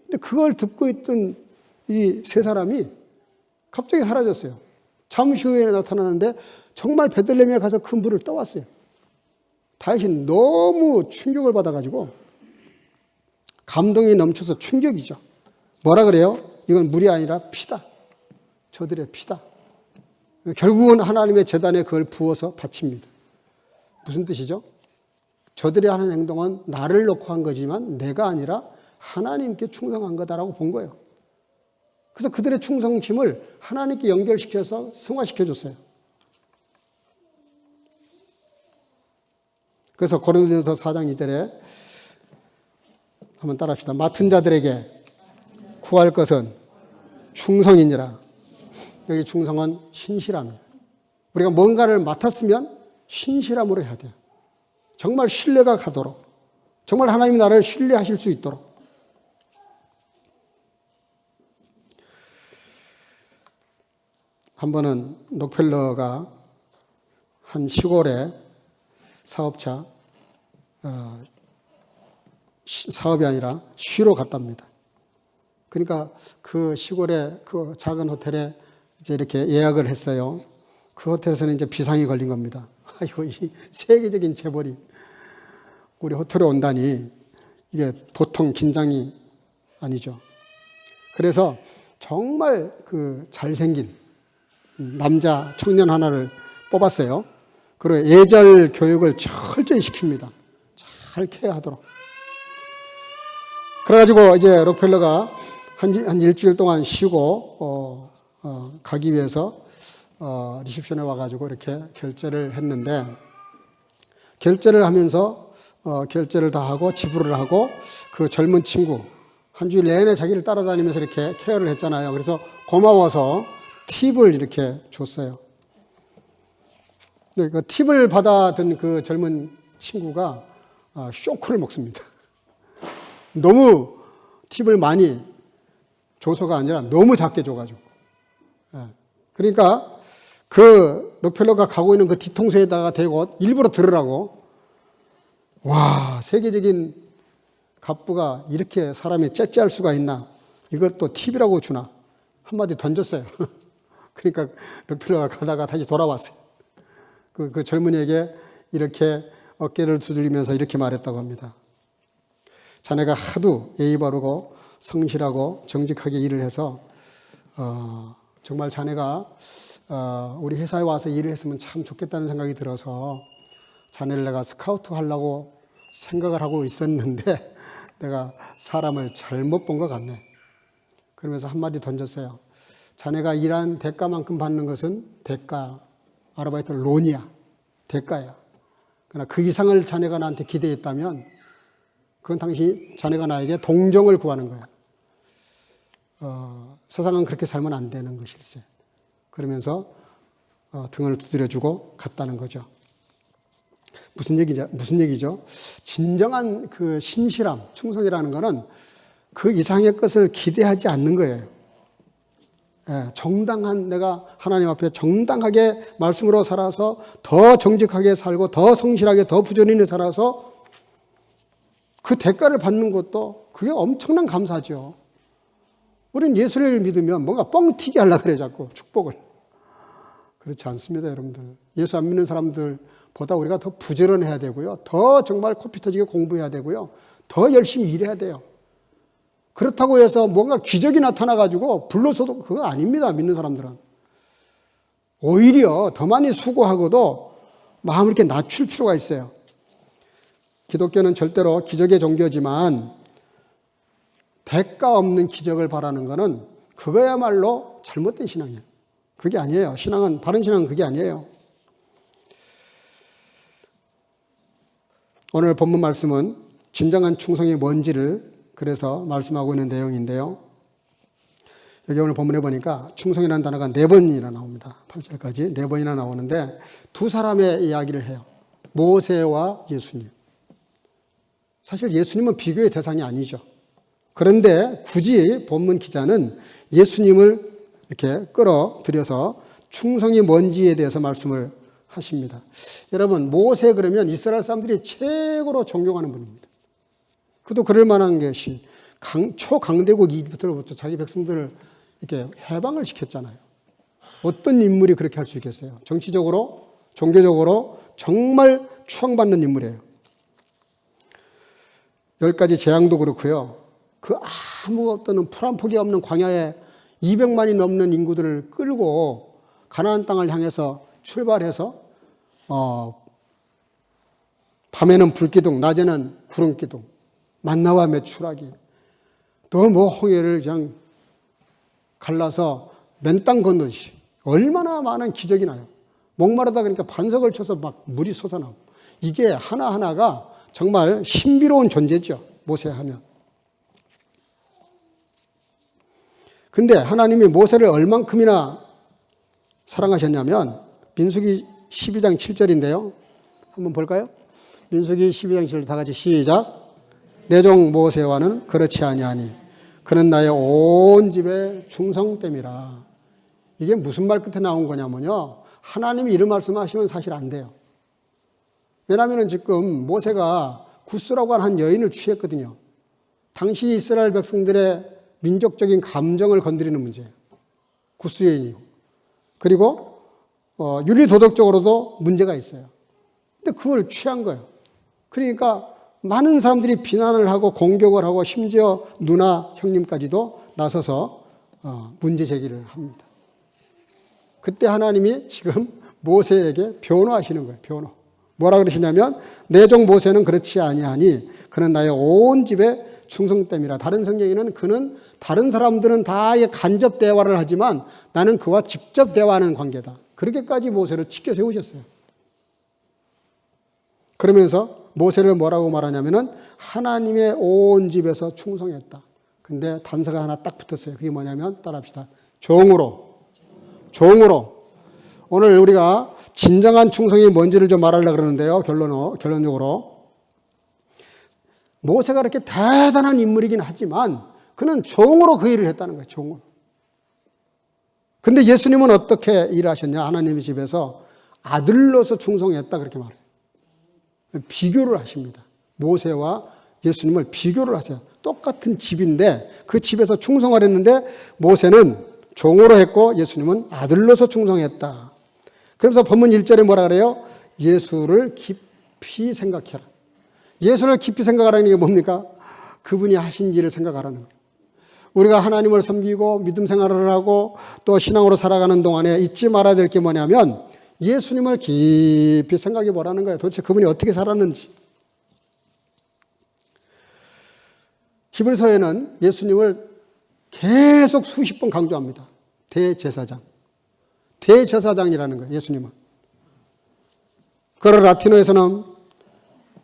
근데 그걸 듣고 있던 이 세 사람이 갑자기 사라졌어요. 잠시 후에 나타나는데 정말 베들레헴에 가서 그 물을 떠왔어요. 다윗이 너무 충격을 받아가지고 감동이 넘쳐서 충격이죠. 뭐라 그래요? 이건 물이 아니라 피다. 저들의 피다. 결국은 하나님의 제단에 그걸 부어서 바칩니다. 무슨 뜻이죠? 저들이 하는 행동은 나를 놓고 한 거지만 내가 아니라 하나님께 충성한 거다라고 본 거예요. 그래서 그들의 충성심을 하나님께 연결시켜서 승화시켜 줬어요. 그래서 고린도전서 4장 2절에 한번 따라합시다. 맡은 자들에게 구할 것은 충성이니라. 여기 충성은 신실함이에요. 우리가 뭔가를 맡았으면 신실함으로 해야 돼요. 정말 신뢰가 가도록, 정말 하나님이 나를 신뢰하실 수 있도록. 한 번은 록펠러가 한 시골에 사업차, 사업이 아니라 쉬러 갔답니다. 그러니까 그 시골에 그 작은 호텔에 이제 이렇게 예약을 했어요. 그 호텔에서는 이제 비상이 걸린 겁니다. 아이고, 이 세계적인 재벌이 우리 호텔에 온다니 이게 보통 긴장이 아니죠. 그래서 정말 그 잘생긴 남자 청년 하나를 뽑았어요. 그리고 예절 교육을 철저히 시킵니다. 잘 케어하도록. 그래가지고 이제 록펠러가 한 일주일 동안 쉬고 가기 위해서 리셉션에 와가지고 이렇게 결제를 했는데, 결제를 하면서 결제를 다 하고 지불을 하고 그 젊은 친구 한 주일 내내 자기를 따라다니면서 이렇게 케어를 했잖아요. 그래서 고마워서 팁을 이렇게 줬어요. 네, 그 팁을 받아든 그 젊은 친구가 쇼크를 먹습니다. 너무 팁을 많이 줘서가 아니라 너무 작게 줘가지고. 그러니까 그 록펠러가 가고 있는 그 뒤통수에다가 대고 일부러 들으라고. 와, 세계적인 갑부가 이렇게 사람이 째째할 수가 있나? 이것도 팁이라고 주나? 한마디 던졌어요. 그러니까 록펠러가 가다가 다시 돌아왔어요. 그 젊은이에게 이렇게 어깨를 두드리면서 이렇게 말했다고 합니다. 자네가 하도 예의 바르고 성실하고 정직하게 일을 해서 정말 자네가 우리 회사에 와서 일을 했으면 참 좋겠다는 생각이 들어서 자네를 내가 스카우트 하려고 생각을 하고 있었는데 내가 사람을 잘못 본 것 같네. 그러면서 한마디 던졌어요. 자네가 일한 대가만큼 받는 것은 대가, 아르바이트 론이야. 대가야. 그러나 그 이상을 자네가 나한테 기대했다면 그건 당시 자네가 나에게 동정을 구하는 거야. 세상은 그렇게 살면 안 되는 것일세. 그러면서 등을 두드려주고 갔다는 거죠. 무슨 얘기죠? 진정한 그 신실함, 충성이라는 거는 그 이상의 것을 기대하지 않는 거예요. 정당한, 내가 하나님 앞에 정당하게 말씀으로 살아서 더 정직하게 살고 더 성실하게 더 부지런히 살아서 그 대가를 받는 것도 그게 엄청난 감사죠. 우리는 예수를 믿으면 뭔가 뻥튀기 하려고 그래, 자꾸 축복을. 그렇지 않습니다, 여러분들. 예수 안 믿는 사람들보다 우리가 더 부지런해야 되고요. 더 정말 코피 터지게 공부해야 되고요. 더 열심히 일해야 돼요. 그렇다고 해서 뭔가 기적이 나타나가지고 불러서도 그거 아닙니다, 믿는 사람들은. 오히려 더 많이 수고하고도 마음을 이렇게 낮출 필요가 있어요. 기독교는 절대로 기적의 종교지만 대가 없는 기적을 바라는 것은 그거야말로 잘못된 신앙이에요. 그게 아니에요. 바른 신앙은 그게 아니에요. 오늘 본문 말씀은 진정한 충성이 뭔지를 그래서 말씀하고 있는 내용인데요. 여기 오늘 본문에 보니까 충성이라는 단어가 4번이나 나옵니다. 8절까지 4번이나 나오는데 두 사람의 이야기를 해요. 모세와 예수님. 사실 예수님은 비교의 대상이 아니죠. 그런데 굳이 본문 기자는 예수님을 이렇게 끌어들여서 충성이 뭔지에 대해서 말씀을 하십니다. 여러분, 모세 그러면 이스라엘 사람들이 최고로 존경하는 분입니다. 그도 그럴 만한 것이 초강대국 이집트로부터 자기 백성들을 이렇게 해방을 시켰잖아요. 어떤 인물이 그렇게 할 수 있겠어요? 정치적으로, 종교적으로 정말 추앙받는 인물이에요. 10가지 재앙도 그렇고요. 그 아무 어떤 풀 한 폭이 없는 광야에 200만이 넘는 인구들을 끌고 가나안 땅을 향해서 출발해서 밤에는 불기둥, 낮에는 구름기둥, 만나와 메추라기, 또 뭐 홍해를 그냥 갈라서 맨땅 건너듯이 얼마나 많은 기적이 나요. 목마르다 그러니까 반석을 쳐서 막 물이 솟아나고, 이게 하나하나가 정말 신비로운 존재죠. 모세하면. 근데 하나님이 모세를 얼만큼이나 사랑하셨냐면 민수기 12장 7절인데요. 한번 볼까요? 민수기 12장 7절 다 같이 시작. 내 종 모세와는 그렇지 아니하니 그는 나의 온 집에 충성됨이라. 이게 무슨 말 끝에 나온 거냐면요. 하나님이 이런 말씀하시면 사실 안 돼요. 왜냐하면 지금 모세가 구스라고 하는 한 여인을 취했거든요. 당시 이스라엘 백성들의 민족적인 감정을 건드리는 문제예요. 구스 여인이요. 그리고 윤리도덕적으로도 문제가 있어요. 근데 그걸 취한 거예요. 그러니까 많은 사람들이 비난을 하고 공격을 하고 심지어 누나, 형님까지도 나서서 문제 제기를 합니다. 그때 하나님이 지금 모세에게 변호하시는 거예요. 변호. 뭐라 그러시냐면 내 종 모세는 그렇지 아니하니 그는 나의 온 집에 충성됨이라. 다른 성경에는 그는 다른 사람들은 다 간접 대화를 하지만 나는 그와 직접 대화하는 관계다. 그렇게까지 모세를 지켜 세우셨어요. 그러면서 모세를 뭐라고 말하냐면은 하나님의 온 집에서 충성했다. 근데 단서가 하나 딱 붙었어요. 그게 뭐냐면 따라합시다. 종으로. 오늘 우리가 진정한 충성이 뭔지를 좀 말하려고 그러는데요. 결론적으로. 모세가 그렇게 대단한 인물이긴 하지만 그는 종으로 그 일을 했다는 거예요. 종으로. 근데 예수님은 어떻게 일하셨냐? 하나님의 집에서 아들로서 충성했다 그렇게 말해요. 비교를 하십니다. 모세와 예수님을 비교를 하세요. 똑같은 집인데 그 집에서 충성을 했는데 모세는 종으로 했고 예수님은 아들로서 충성했다. 그러면서 본문 1절에 뭐라 그래요? 예수를 깊이 생각해라. 예수를 깊이 생각하라는 게 뭡니까? 그분이 하신 일을 생각하라는 거예요. 우리가 하나님을 섬기고 믿음 생활을 하고 또 신앙으로 살아가는 동안에 잊지 말아야 될 게 뭐냐면 예수님을 깊이 생각해 보라는 거예요. 도대체 그분이 어떻게 살았는지. 히브리서에는 예수님을 계속 수십 번 강조합니다. 대제사장이라는 거예요. 예수님은. 그걸 라틴어에서는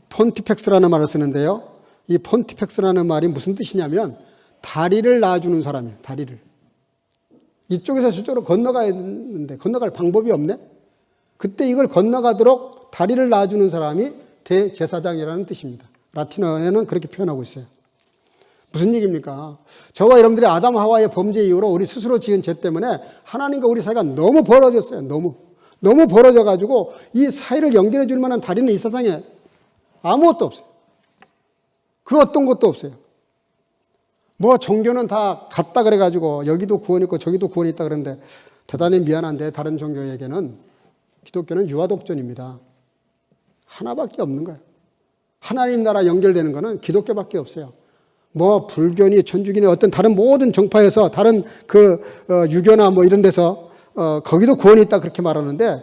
폰티펙스라는 말을 쓰는데요. 이 폰티펙스라는 말이 무슨 뜻이냐면 다리를 놔주는 사람이에요. 다리를. 이쪽에서 저쪽으로 건너가야 했는데 건너갈 방법이 없네. 그때 이걸 건너가도록 다리를 놔주는 사람이 대제사장이라는 뜻입니다. 라틴어에는 그렇게 표현하고 있어요. 무슨 얘기입니까? 저와 여러분들이 아담 하와의 범죄 이후로 우리 스스로 지은 죄 때문에 하나님과 우리 사이가 너무 벌어졌어요. 너무 벌어져가지고 이 사이를 연결해 줄 만한 다리는 이 세상에 아무것도 없어요. 그 어떤 것도 없어요. 뭐 종교는 다 같다 그래가지고 여기도 구원 있고 저기도 구원이 있다 그러는데 대단히 미안한데 다른 종교에게는 기독교는 유아독존입니다. 하나밖에 없는 거예요. 하나님 나라 연결되는 거는 기독교밖에 없어요. 뭐 불교니 천주교니 어떤 다른 모든 정파에서 다른 유교나 뭐 이런 데서 거기도 구원이 있다 그렇게 말하는데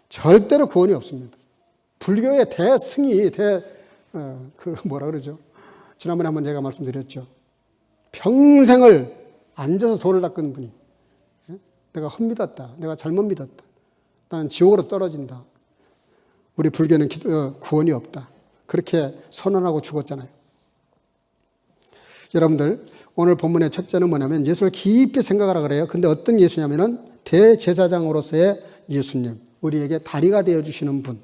절대로 구원이 없습니다. 불교의 대승이 뭐라 그러죠? 지난번에 한번 제가 말씀드렸죠. 평생을 앉아서 돌을 닦은 분이 내가 헛믿었다. 내가 잘못 믿었다. 나는 지옥으로 떨어진다. 우리 불교는 구원이 없다. 그렇게 선언하고 죽었잖아요. 여러분들, 오늘 본문의 첫째는 뭐냐면 예수를 깊이 생각하라 그래요. 근데 어떤 예수냐면은 대제사장으로서의 예수님, 우리에게 다리가 되어주시는 분.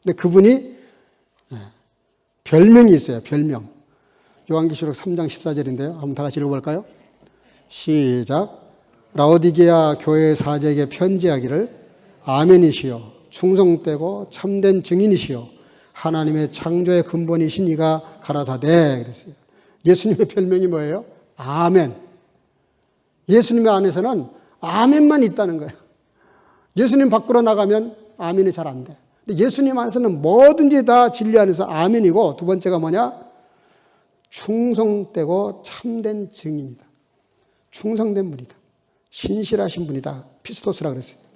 근데 그분이 별명이 있어요. 별명. 요한계시록 3장 14절인데요. 한번 다 같이 읽어볼까요? 시작. 라오디게아 교회 사제에게 편지하기를 아멘이시여 충성되고 참된 증인이시여 하나님의 창조의 근본이신 이가 가라사대 그랬어요. 예수님의 별명이 뭐예요? 아멘. 예수님의 안에서는 아멘만 있다는 거예요. 예수님 밖으로 나가면 아멘이 잘 안 돼. 근데 예수님 안에서는 뭐든지 다 진리 안에서 아멘이고, 두 번째가 뭐냐? 충성되고 참된 증인이다. 충성된 분이다. 신실하신 분이다. 피스토스라 그랬어요.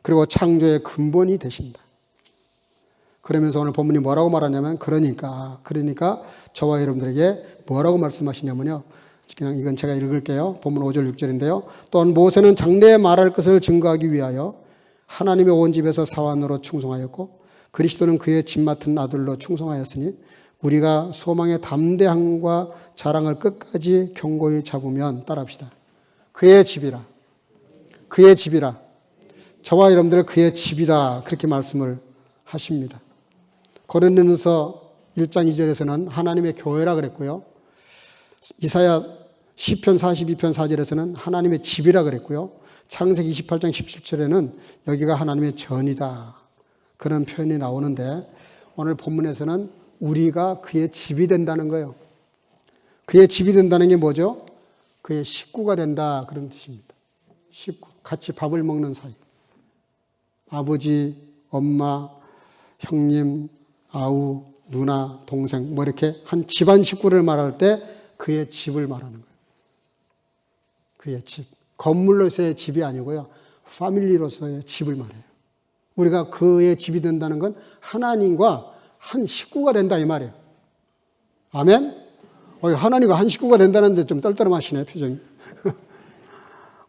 그리고 창조의 근본이 되신다. 그러면서 오늘 본문이 뭐라고 말하냐면 그러니까 저와 여러분들에게 뭐라고 말씀하시냐면요. 그냥 이건 제가 읽을게요. 본문 5절 6절인데요. 또한 모세는 장래에 말할 것을 증거하기 위하여 하나님의 온 집에서 사환으로 충성하였고 그리스도는 그의 집 맡은 아들로 충성하였으니 우리가 소망의 담대함과 자랑을 끝까지 견고히 잡으면 따라합시다. 그의 집이라. 그의 집이라. 저와 여러분들은 그의 집이다. 그렇게 말씀을 하십니다. 고린도전서 1장 2절에서는 하나님의 교회라 그랬고요. 이사야 시편 42편 4절에서는 하나님의 집이라 그랬고요. 창세기 28장 17절에는 여기가 하나님의 전이다. 그런 표현이 나오는데 오늘 본문에서는 우리가 그의 집이 된다는 거예요. 그의 집이 된다는 게 뭐죠? 그의 식구가 된다 그런 뜻입니다. 식구, 같이 밥을 먹는 사이. 아버지, 엄마, 형님, 아우, 누나, 동생 뭐 이렇게 한 집안 식구를 말할 때 그의 집을 말하는 거예요. 그의 집. 건물로서의 집이 아니고요. 패밀리로서의 집을 말해요. 우리가 그의 집이 된다는 건 하나님과 한 식구가 된다 이 말이에요. 아멘? 하나님과 한 식구가 된다는데 좀 떨떠름하시네 표정이.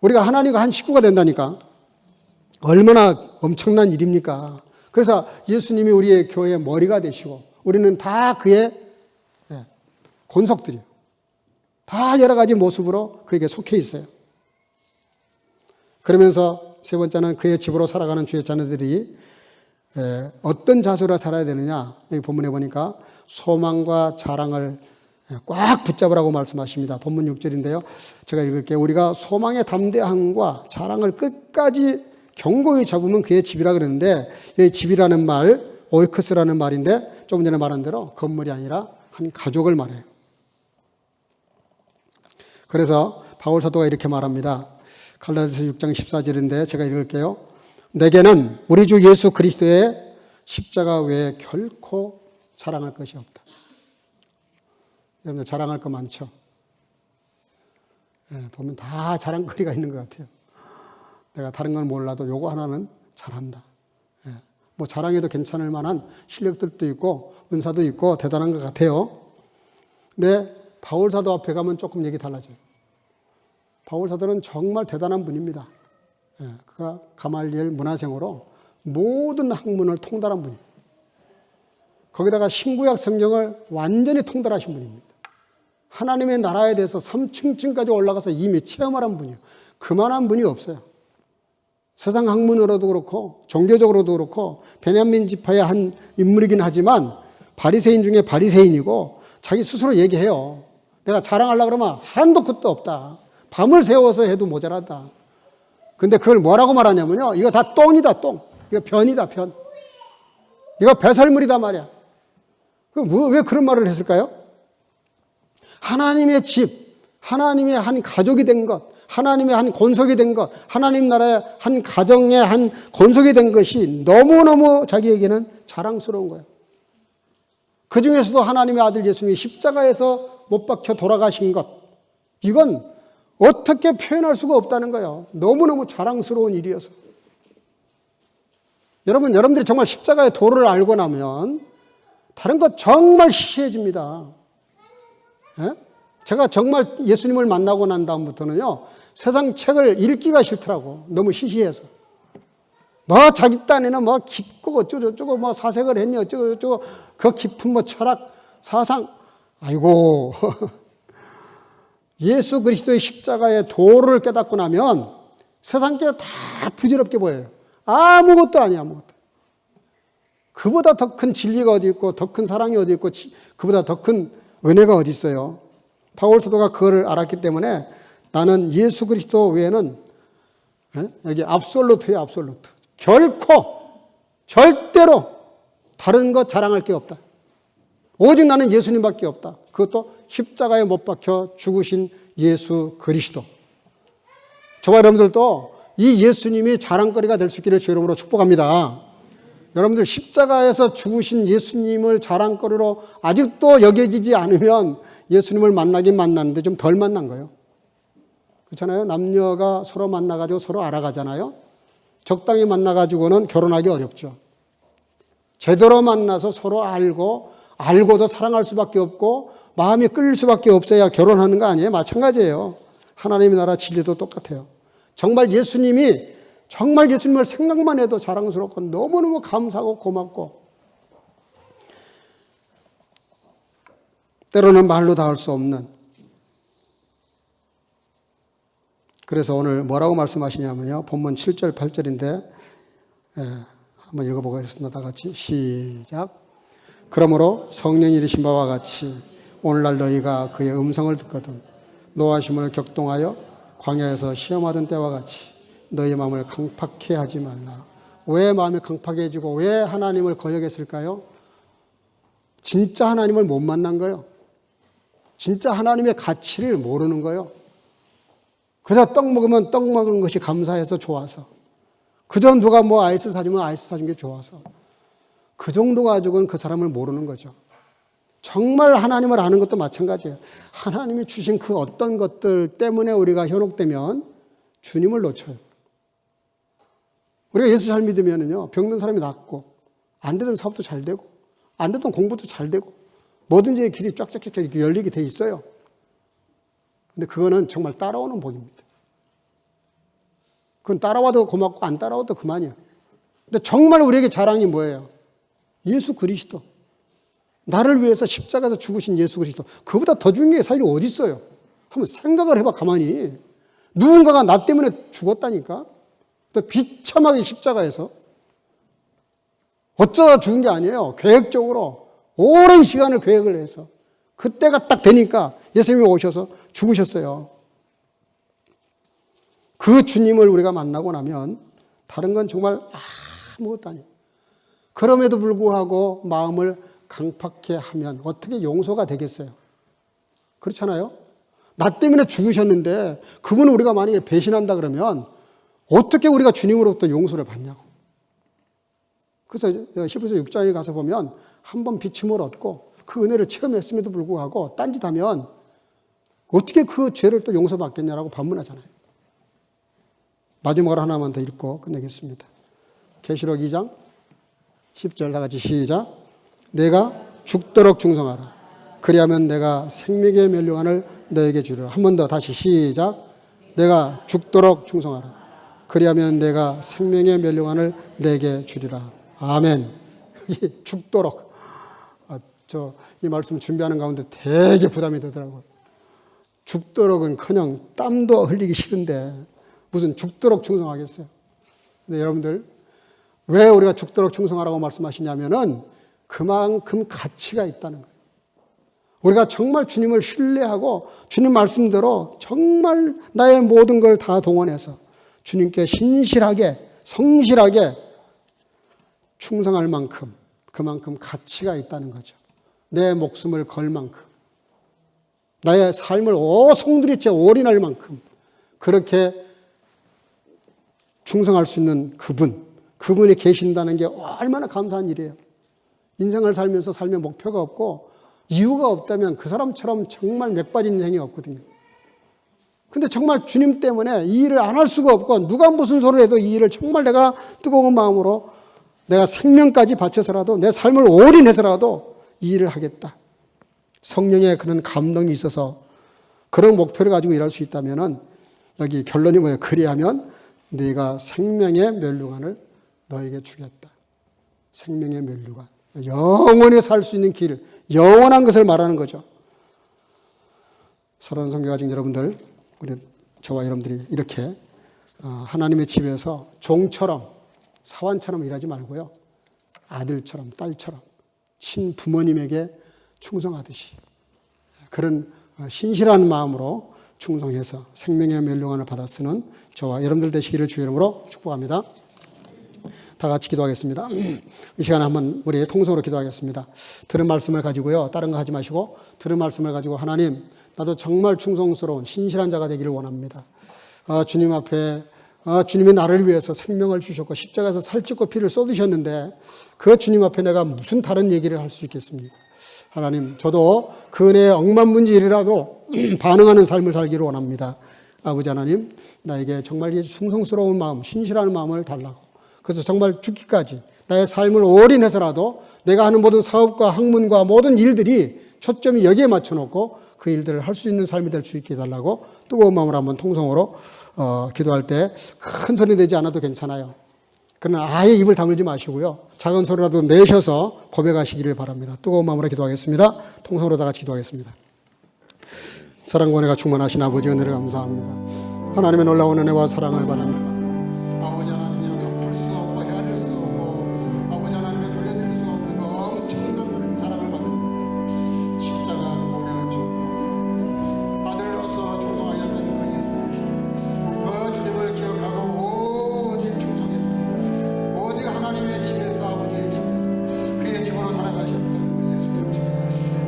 우리가 하나님과 한 식구가 된다니까. 얼마나 엄청난 일입니까? 그래서 예수님이 우리의 교회의 머리가 되시고 우리는 다 그의 권속들이에요. 다 여러 가지 모습으로 그에게 속해 있어요. 그러면서 세 번째는 그의 집으로 살아가는 주의 자녀들이 어떤 자세로 살아야 되느냐. 여기 본문에 보니까 소망과 자랑을 꽉 붙잡으라고 말씀하십니다. 본문 6절인데요. 제가 읽을게요. 우리가 소망의 담대함과 자랑을 끝까지 견고히 잡으면 그의 집이라 그러는데 이 집이라는 말, 오이크스라는 말인데 조금 전에 말한 대로 건물이 아니라 한 가족을 말해요. 그래서 바울 사도가 이렇게 말합니다. 갈라디아서 6장 14절인데 제가 읽을게요. 내게는 우리 주 예수 그리스도의 십자가 외에 결코 자랑할 것이 없다. 여러분들 자랑할 거 많죠? 보면 다 자랑거리가 있는 것 같아요. 내가 다른 건 몰라도 요거 하나는 잘한다. 뭐 자랑해도 괜찮을 만한 실력들도 있고 은사도 있고 대단한 것 같아요. 근데 바울 사도 앞에 가면 조금 얘기 달라져요. 바울 사도는 정말 대단한 분입니다. 그가 가말리엘 문화생으로 모든 학문을 통달한 분입니다. 거기다가 신구약 성경을 완전히 통달하신 분입니다. 하나님의 나라에 대해서 3층까지 올라가서 이미 체험을 한 분이에요. 그만한 분이 없어요. 세상 학문으로도 그렇고 종교적으로도 그렇고 베냐민 지파의 한 인물이긴 하지만 바리새인 중에 바리새인이고 자기 스스로 얘기해요. 내가 자랑하려고 그러면 한도 끝도 없다. 밤을 새워서 해도 모자라다. 근데 그걸 뭐라고 말하냐면요. 이거 다 똥이다, 똥. 이거 변이다, 변. 이거 배설물이다 말이야. 왜 그런 말을 했을까요? 하나님의 집, 하나님의 한 가족이 된 것, 하나님의 한 권속이 된 것, 하나님 나라의 한 가정의 한 권속이 된 것이 너무너무 자기에게는 자랑스러운 거예요. 그 중에서도 하나님의 아들 예수님이 십자가에서 못 박혀 돌아가신 것, 이건 어떻게 표현할 수가 없다는 거예요. 너무너무 자랑스러운 일이어서. 여러분들이 정말 십자가의 도를 알고 나면 다른 것 정말 시시해집니다. 제가 정말 예수님을 만나고 난 다음부터는요, 세상 책을 읽기가 싫더라고. 너무 시시해서. 뭐 자기 딴에는 뭐 깊고 어쩌고저쩌고 뭐 사색을 했니 어쩌고저쩌고 그 깊은 뭐 철학 사상 아이고 예수 그리스도의 십자가의 도를 깨닫고 나면 세상 게 다 부질없게 보여요. 아무것도 아니야 아무것도. 그보다 더 큰 진리가 어디 있고 더 큰 사랑이 어디 있고 그보다 더 큰 은혜가 어디 있어요. 바울 사도가 그거를 알았기 때문에 나는 예수 그리스도 외에는 여기 압솔루트예요 압솔루트. 결코 절대로 다른 것 자랑할 게 없다. 오직 나는 예수님밖에 없다. 그것도 십자가에 못 박혀 죽으신 예수 그리스도. 저와 여러분들도 이 예수님이 자랑거리가 될 수 있기를 주 이름으로 축복합니다. 여러분들 십자가에서 죽으신 예수님을 자랑거리로 아직도 여겨지지 않으면 예수님을 만나긴 만났는데 좀 덜 만난 거예요. 그렇잖아요. 남녀가 서로 만나가지고 서로 알아가잖아요. 적당히 만나가지고는 결혼하기 어렵죠. 제대로 만나서 서로 알고도 사랑할 수밖에 없고 마음이 끌릴 수밖에 없어야 결혼하는 거 아니에요? 마찬가지예요. 하나님의 나라 진리도 똑같아요. 정말 예수님을 생각만 해도 자랑스럽고 너무너무 감사하고 고맙고 때로는 말로 다 할 수 없는. 그래서 오늘 뭐라고 말씀하시냐면요. 본문 7절 8절인데 한번 읽어보겠습니다. 다 같이 시작. 그러므로 성령이 이르신 바와 같이 오늘날 너희가 그의 음성을 듣거든 노하심을 격동하여 광야에서 시험하던 때와 같이 너희 마음을 강팍해 하지 말라. 왜 마음이 강팍해지고 왜 하나님을 거역했을까요? 진짜 하나님을 못 만난 거예요. 진짜 하나님의 가치를 모르는 거예요. 그저 떡 먹으면 떡 먹은 것이 감사해서 좋아서, 그저 누가 뭐 아이스 사주면 아이스 사준 게 좋아서, 그 정도 가지고는 그 사람을 모르는 거죠. 정말 하나님을 아는 것도 마찬가지예요. 하나님이 주신 그 어떤 것들 때문에 우리가 현혹되면 주님을 놓쳐요. 우리가 예수 잘 믿으면요, 병든 사람이 낫고, 안 되던 사업도 잘 되고, 안 되던 공부도 잘 되고, 뭐든지 길이 쫙쫙쫙 이렇게 열리게 돼 있어요. 근데 그거는 정말 따라오는 복입니다. 그건 따라와도 고맙고 안 따라와도 그만이에요. 근데 정말 우리에게 자랑이 뭐예요? 예수 그리스도. 나를 위해서 십자가에서 죽으신 예수 그리스도. 그보다 더 중요한 게 사실 어디 있어요? 한번 생각을 해봐 가만히. 누군가가 나 때문에 죽었다니까. 또 비참하게 십자가에서. 어쩌다 죽은 게 아니에요. 계획적으로 오랜 시간을 계획을 해서 그때가 딱 되니까 예수님이 오셔서 죽으셨어요. 그 주님을 우리가 만나고 나면 다른 건 정말 아무것도 아니에요. 그럼에도 불구하고 마음을 강팍해 하면 어떻게 용서가 되겠어요? 그렇잖아요? 나 때문에 죽으셨는데 그분을 우리가 만약에 배신한다 그러면 어떻게 우리가 주님으로부터 용서를 받냐고. 그래서 히브리서 6장에 가서 보면 한 번 비침을 얻고 그 은혜를 체험했음에도 불구하고 딴짓하면 어떻게 그 죄를 또 용서받겠냐라고 반문하잖아요. 마지막으로 하나만 더 읽고 끝내겠습니다. 계시록 2장 10절 다 같이 시작. 내가 죽도록 충성하라. 그리하면 내가 생명의 멸류관을 너에게 주리라. 한 번 더 다시 시작. 내가 죽도록 충성하라. 그리하면 내가 생명의 멸류관을 내게 주리라. 아멘. 죽도록. 이 말씀 준비하는 가운데 되게 부담이 되더라고요. 죽도록은커녕 땀도 흘리기 싫은데 무슨 죽도록 충성하겠어요. 근데 여러분들 왜 우리가 죽도록 충성하라고 말씀하시냐면은 그만큼 가치가 있다는 거예요. 우리가 정말 주님을 신뢰하고 주님 말씀대로 정말 나의 모든 걸 다 동원해서 주님께 신실하게 성실하게 충성할 만큼 그만큼 가치가 있다는 거죠. 내 목숨을 걸 만큼 나의 삶을 오송두리째 올인할 만큼 그렇게 충성할 수 있는 그분이 계신다는 게 얼마나 감사한 일이에요. 인생을 살면서 삶의 목표가 없고 이유가 없다면 그 사람처럼 정말 맥빠진 인생이 없거든요. 근데 정말 주님 때문에 이 일을 안 할 수가 없고 누가 무슨 소리를 해도 이 일을 정말 내가 뜨거운 마음으로 내가 생명까지 바쳐서라도 내 삶을 올인해서라도 이 일을 하겠다. 성령의 그런 감동이 있어서 그런 목표를 가지고 일할 수 있다면은 여기 결론이 뭐예요? 그리하면 네가 생명의 멸류관을 너에게 주겠다. 생명의 면류관. 영원히 살 수 있는 길, 영원한 것을 말하는 거죠. 사랑하는 성도 가족 여러분들, 우리 저와 여러분들이 이렇게 하나님의 집에서 종처럼, 사환처럼 일하지 말고요, 아들처럼, 딸처럼, 친부모님에게 충성하듯이 그런 신실한 마음으로 충성해서 생명의 멸류관을 받아 쓰는 저와 여러분들 되시기를 주의 이름으로 축복합니다. 다 같이 기도하겠습니다. 이 시간에 한번 우리 통성으로 기도하겠습니다. 들은 말씀을 가지고요, 다른 거 하지 마시고 들은 말씀을 가지고 하나님, 나도 정말 충성스러운 신실한 자가 되기를 원합니다. 주님 앞에 주님이 나를 위해서 생명을 주셨고 십자가에서 살찌고 피를 쏟으셨는데 그 주님 앞에 내가 무슨 다른 얘기를 할 수 있겠습니까? 하나님, 저도 그 은혜에 억만문지일이라도 반응하는 삶을 살기를 원합니다. 아버지 하나님, 나에게 정말 충성스러운 마음, 신실한 마음을 달라고, 그래서 정말 죽기까지 나의 삶을 올인해서라도 내가 하는 모든 사업과 학문과 모든 일들이 초점이 여기에 맞춰놓고 그 일들을 할 수 있는 삶이 될 수 있게 해달라고 뜨거운 마음으로 한번 통성으로 기도할 때 큰 소리 내지 않아도 괜찮아요. 그러나 아예 입을 다물지 마시고요, 작은 소리라도 내셔서 고백하시기를 바랍니다. 뜨거운 마음으로 기도하겠습니다. 통성으로 다 같이 기도하겠습니다. 사랑과 은혜가 충만하신 아버지, 은혜를 감사합니다. 하나님의 놀라운 은혜와 사랑을 바랍니다. 아버지 하나님이여, 갚을 수 없고 헤아릴 수 없고 아버지 하나님의 돌려드릴 수 없는 엄청난 큰 사랑을 받은 십자가 고려를 주고 아들로서 충성하게 된 그 예수, 그 주님을 기억하고 오직 충성했고 오직 하나님의 집에서, 아버지의 집에서 그의 집으로 살아가셨던 우리 예수님,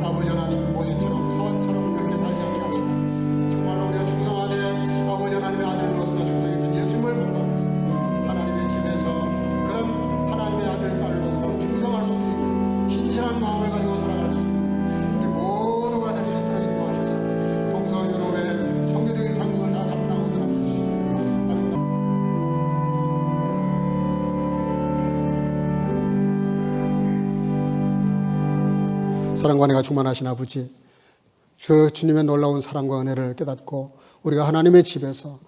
아버지 하나님 모세처럼 사원처럼 그렇게 살지 않게 하시고 정말로 우리가 충성하되 아버지 하나님의 아들로서 충성했던 예수님을 본받아서 하나님의 집에서 그런 하나님의 아들, 딸로서 충성할 수 있는 신실한 마음을 가지고 살아갈 수 있는 우리 모두가 될 수 있도록 인도하셔서 동서유럽의 성교적인 상급을 다 감당하도록 하시고 사랑과 은혜가 충만하신 아버지, 그 주님의 놀라운 사랑과 은혜를 깨닫고 우리가 하나님의 집에서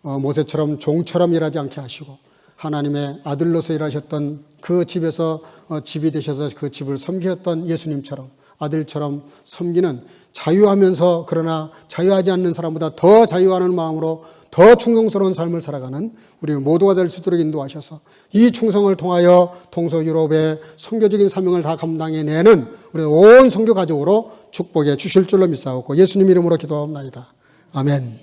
모세처럼 종처럼 일하지 않게 하시고 하나님의 아들로서 일하셨던 그 집에서 집이 되셔서 그 집을 섬기셨던 예수님처럼 아들처럼 섬기는, 자유하면서 그러나 자유하지 않는 사람보다 더 자유하는 마음으로 더 충성스러운 삶을 살아가는 우리 모두가 될 수 있도록 인도하셔서 이 충성을 통하여 동서유럽의 선교적인 사명을 다 감당해내는 우리 온 선교 가족으로 축복해 주실 줄로 믿사옵고 예수님 이름으로 기도하옵나이다. 아멘.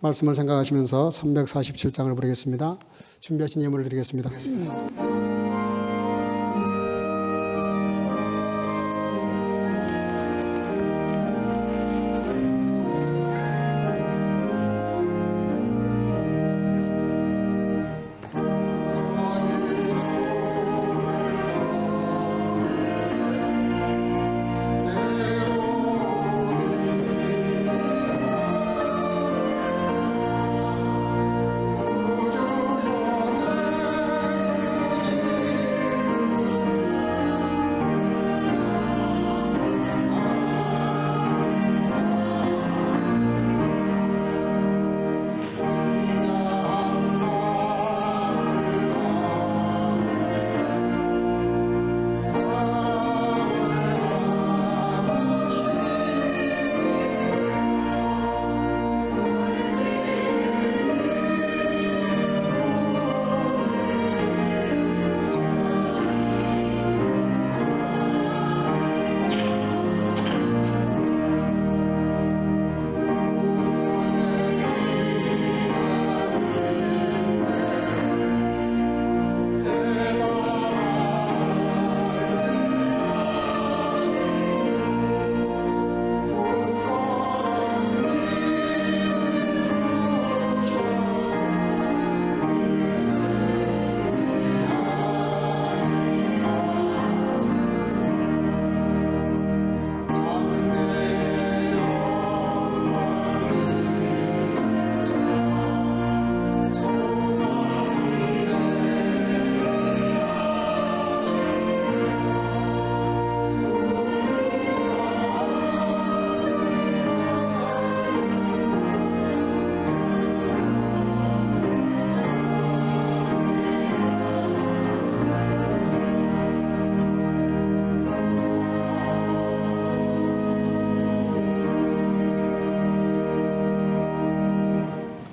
말씀을 생각하시면서 347장을 부르겠습니다. 준비하신 예물을 드리겠습니다.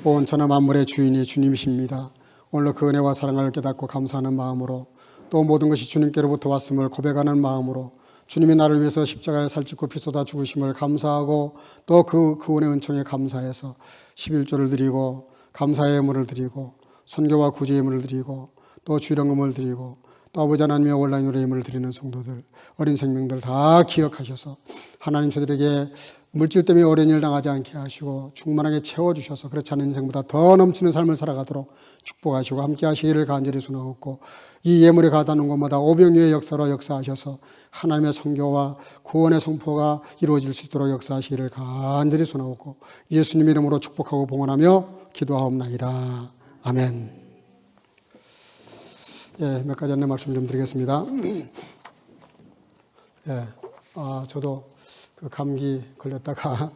온 천하 만물의 주인이 주님이십니다. 오늘도 그 은혜와 사랑을 깨닫고 감사하는 마음으로 또 모든 것이 주님께로부터 왔음을 고백하는 마음으로 주님이 나를 위해서 십자가에 살짓고 피 쏟아 죽으심을 감사하고 또 그 구원의 은총에 감사해서 11조를 드리고 감사의 예물을 드리고 선교와 구제의 예물을 드리고 또 주일헌금을 드리고 또 아버지 하나님의 온라인으로 예물을 드리는 성도들, 어린 생명들 다 기억하셔서 하나님 저들에게 물질 때문에 어려운 일 당하지 않게 하시고 충만하게 채워주셔서 그렇지 않은 인생보다 더 넘치는 삶을 살아가도록 축복하시고 함께 하시기를 간절히 소원하고 이 예물에 가닿는 곳마다 오병이의 역사로 역사하셔서 하나님의 선교와 구원의 선포가 이루어질 수 있도록 역사하시기를 간절히 소원하고 예수님 이름으로 축복하고 봉헌하며 기도하옵나이다. 아멘. 예, 몇 가지 안내 말씀 좀 드리겠습니다. 예, 저도 그 감기 걸렸다가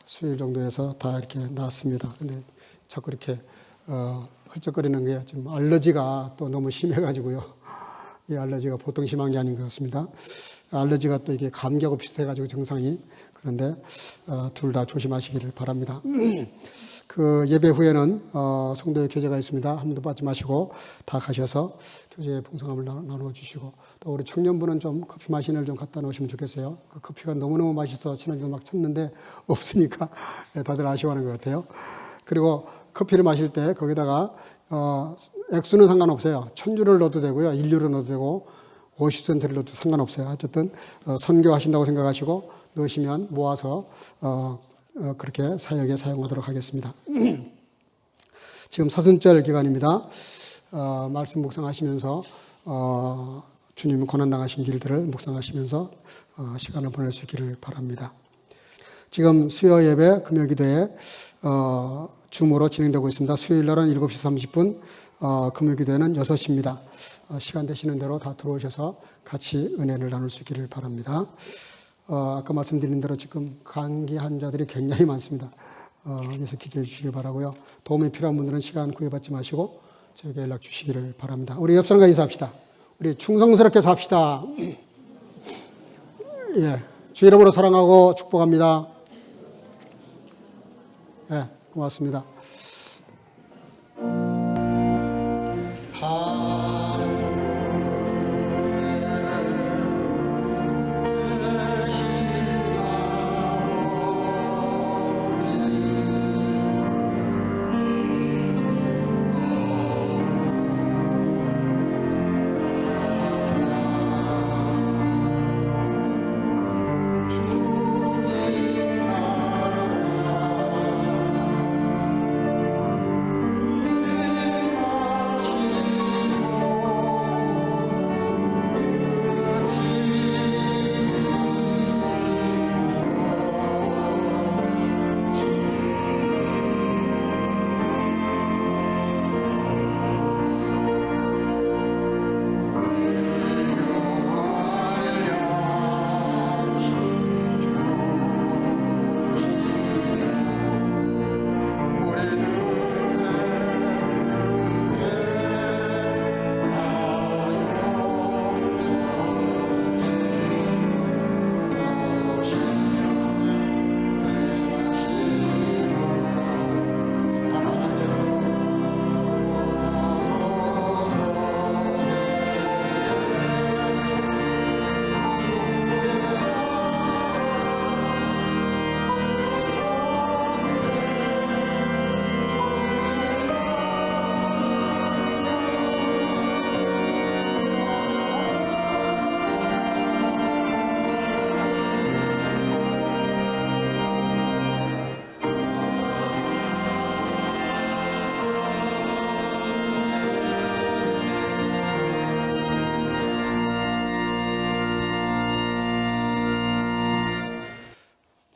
수요일 정도에서 다 이렇게 나았습니다. 근데 자꾸 이렇게 헐쩍거리는 게 지금 알러지가 또 너무 심해가지고요. 이 알러지가 보통 심한 게 아닌 것 같습니다. 알러지가 또 이게 감기하고 비슷해가지고 증상이. 그런데 둘 다 조심하시기를 바랍니다. 그 예배 후에는 성도의 교제가 있습니다. 한 번도 빠지지 마시고 다 가셔서 교제의 풍성함을 나누어 주시고 또 우리 청년부는 좀 커피 마시는 좀 갖다 놓으시면 좋겠어요. 그 커피가 너무너무 맛있어 친구들 막 찾는데 없으니까 다들 아쉬워하는 것 같아요. 그리고 커피를 마실 때 거기다가 액수는 상관없어요. 1000주를 넣어도 되고요. 1유를 넣어도 되고 50센트를 넣어도 상관없어요. 어쨌든 선교하신다고 생각하시고 넣으시면 모아서 그렇게 사역에 사용하도록 하겠습니다. 지금 사순절 기간입니다. 말씀 묵상하시면서 주님 고난당하신 길들을 묵상하시면서 시간을 보낼 수 있기를 바랍니다. 지금 수요 예배 금요 기도에 줌으로 진행되고 있습니다. 수요일 날은 7시 30분, 금요 기도에는 6시입니다. 시간 되시는 대로 다 들어오셔서 같이 은혜를 나눌 수 있기를 바랍니다. 아까 말씀드린 대로 지금 감기 환자들이 굉장히 많습니다. 그래서 기도해 주시길 바라고요. 도움이 필요한 분들은 시간 구애받지 마시고 저에게 연락 주시기를 바랍니다. 우리 옆 사람과 인사합시다. 우리 충성스럽게 삽시다. 예, 주 이름으로 사랑하고 축복합니다. 예, 고맙습니다.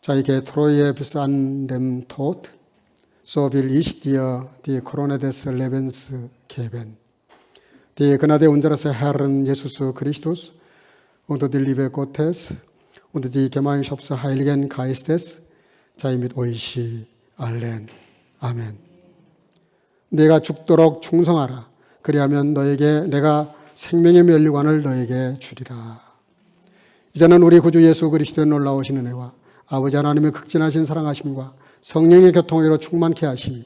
자, ich treue bis an dem Tod, so will ich dir die Krone des Lebens geben. Die Gnade unseres Herrn Jesus Christus und die Liebe Gottes und die Gemeinschaft des Heiligen Geistes sei mit euch allen. 아멘. 내가 죽도록 충성하라. 그리하면 너에게 내가 생명의 면류관을 너에게 주리라. 이제는 우리 구주 예수 그리스도의 놀라우신 은혜와 아버지 하나님의 극진하신 사랑하심과 성령의 교통으로 충만케 하시니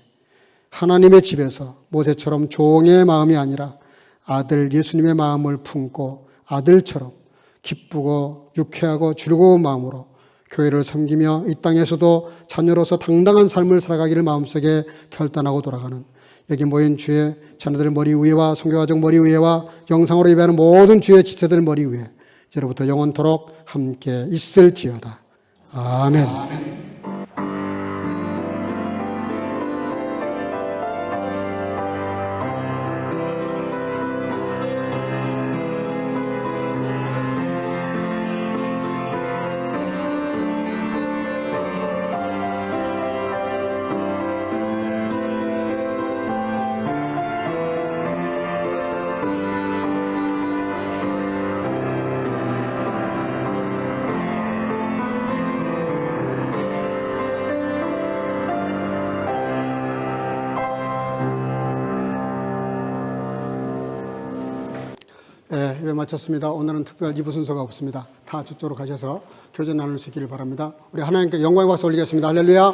하나님의 집에서 모세처럼 종의 마음이 아니라 아들 예수님의 마음을 품고 아들처럼 기쁘고 유쾌하고 즐거운 마음으로 교회를 섬기며 이 땅에서도 자녀로서 당당한 삶을 살아가기를 마음속에 결단하고 돌아가는 여기 모인 주의 자녀들 머리 위에와 선교가족 머리 위에와 영상으로 예배하는 모든 주의 지체들 머리 위에 이제로부터 영원토록 함께 있을지어다. 아멘. 네, 예배 마쳤습니다. 오늘은 특별 2부 순서가 없습니다. 다 저쪽으로 가셔서 교제 나눌 수 있기를 바랍니다. 우리 하나님께 영광의 박수 올리겠습니다. 할렐루야.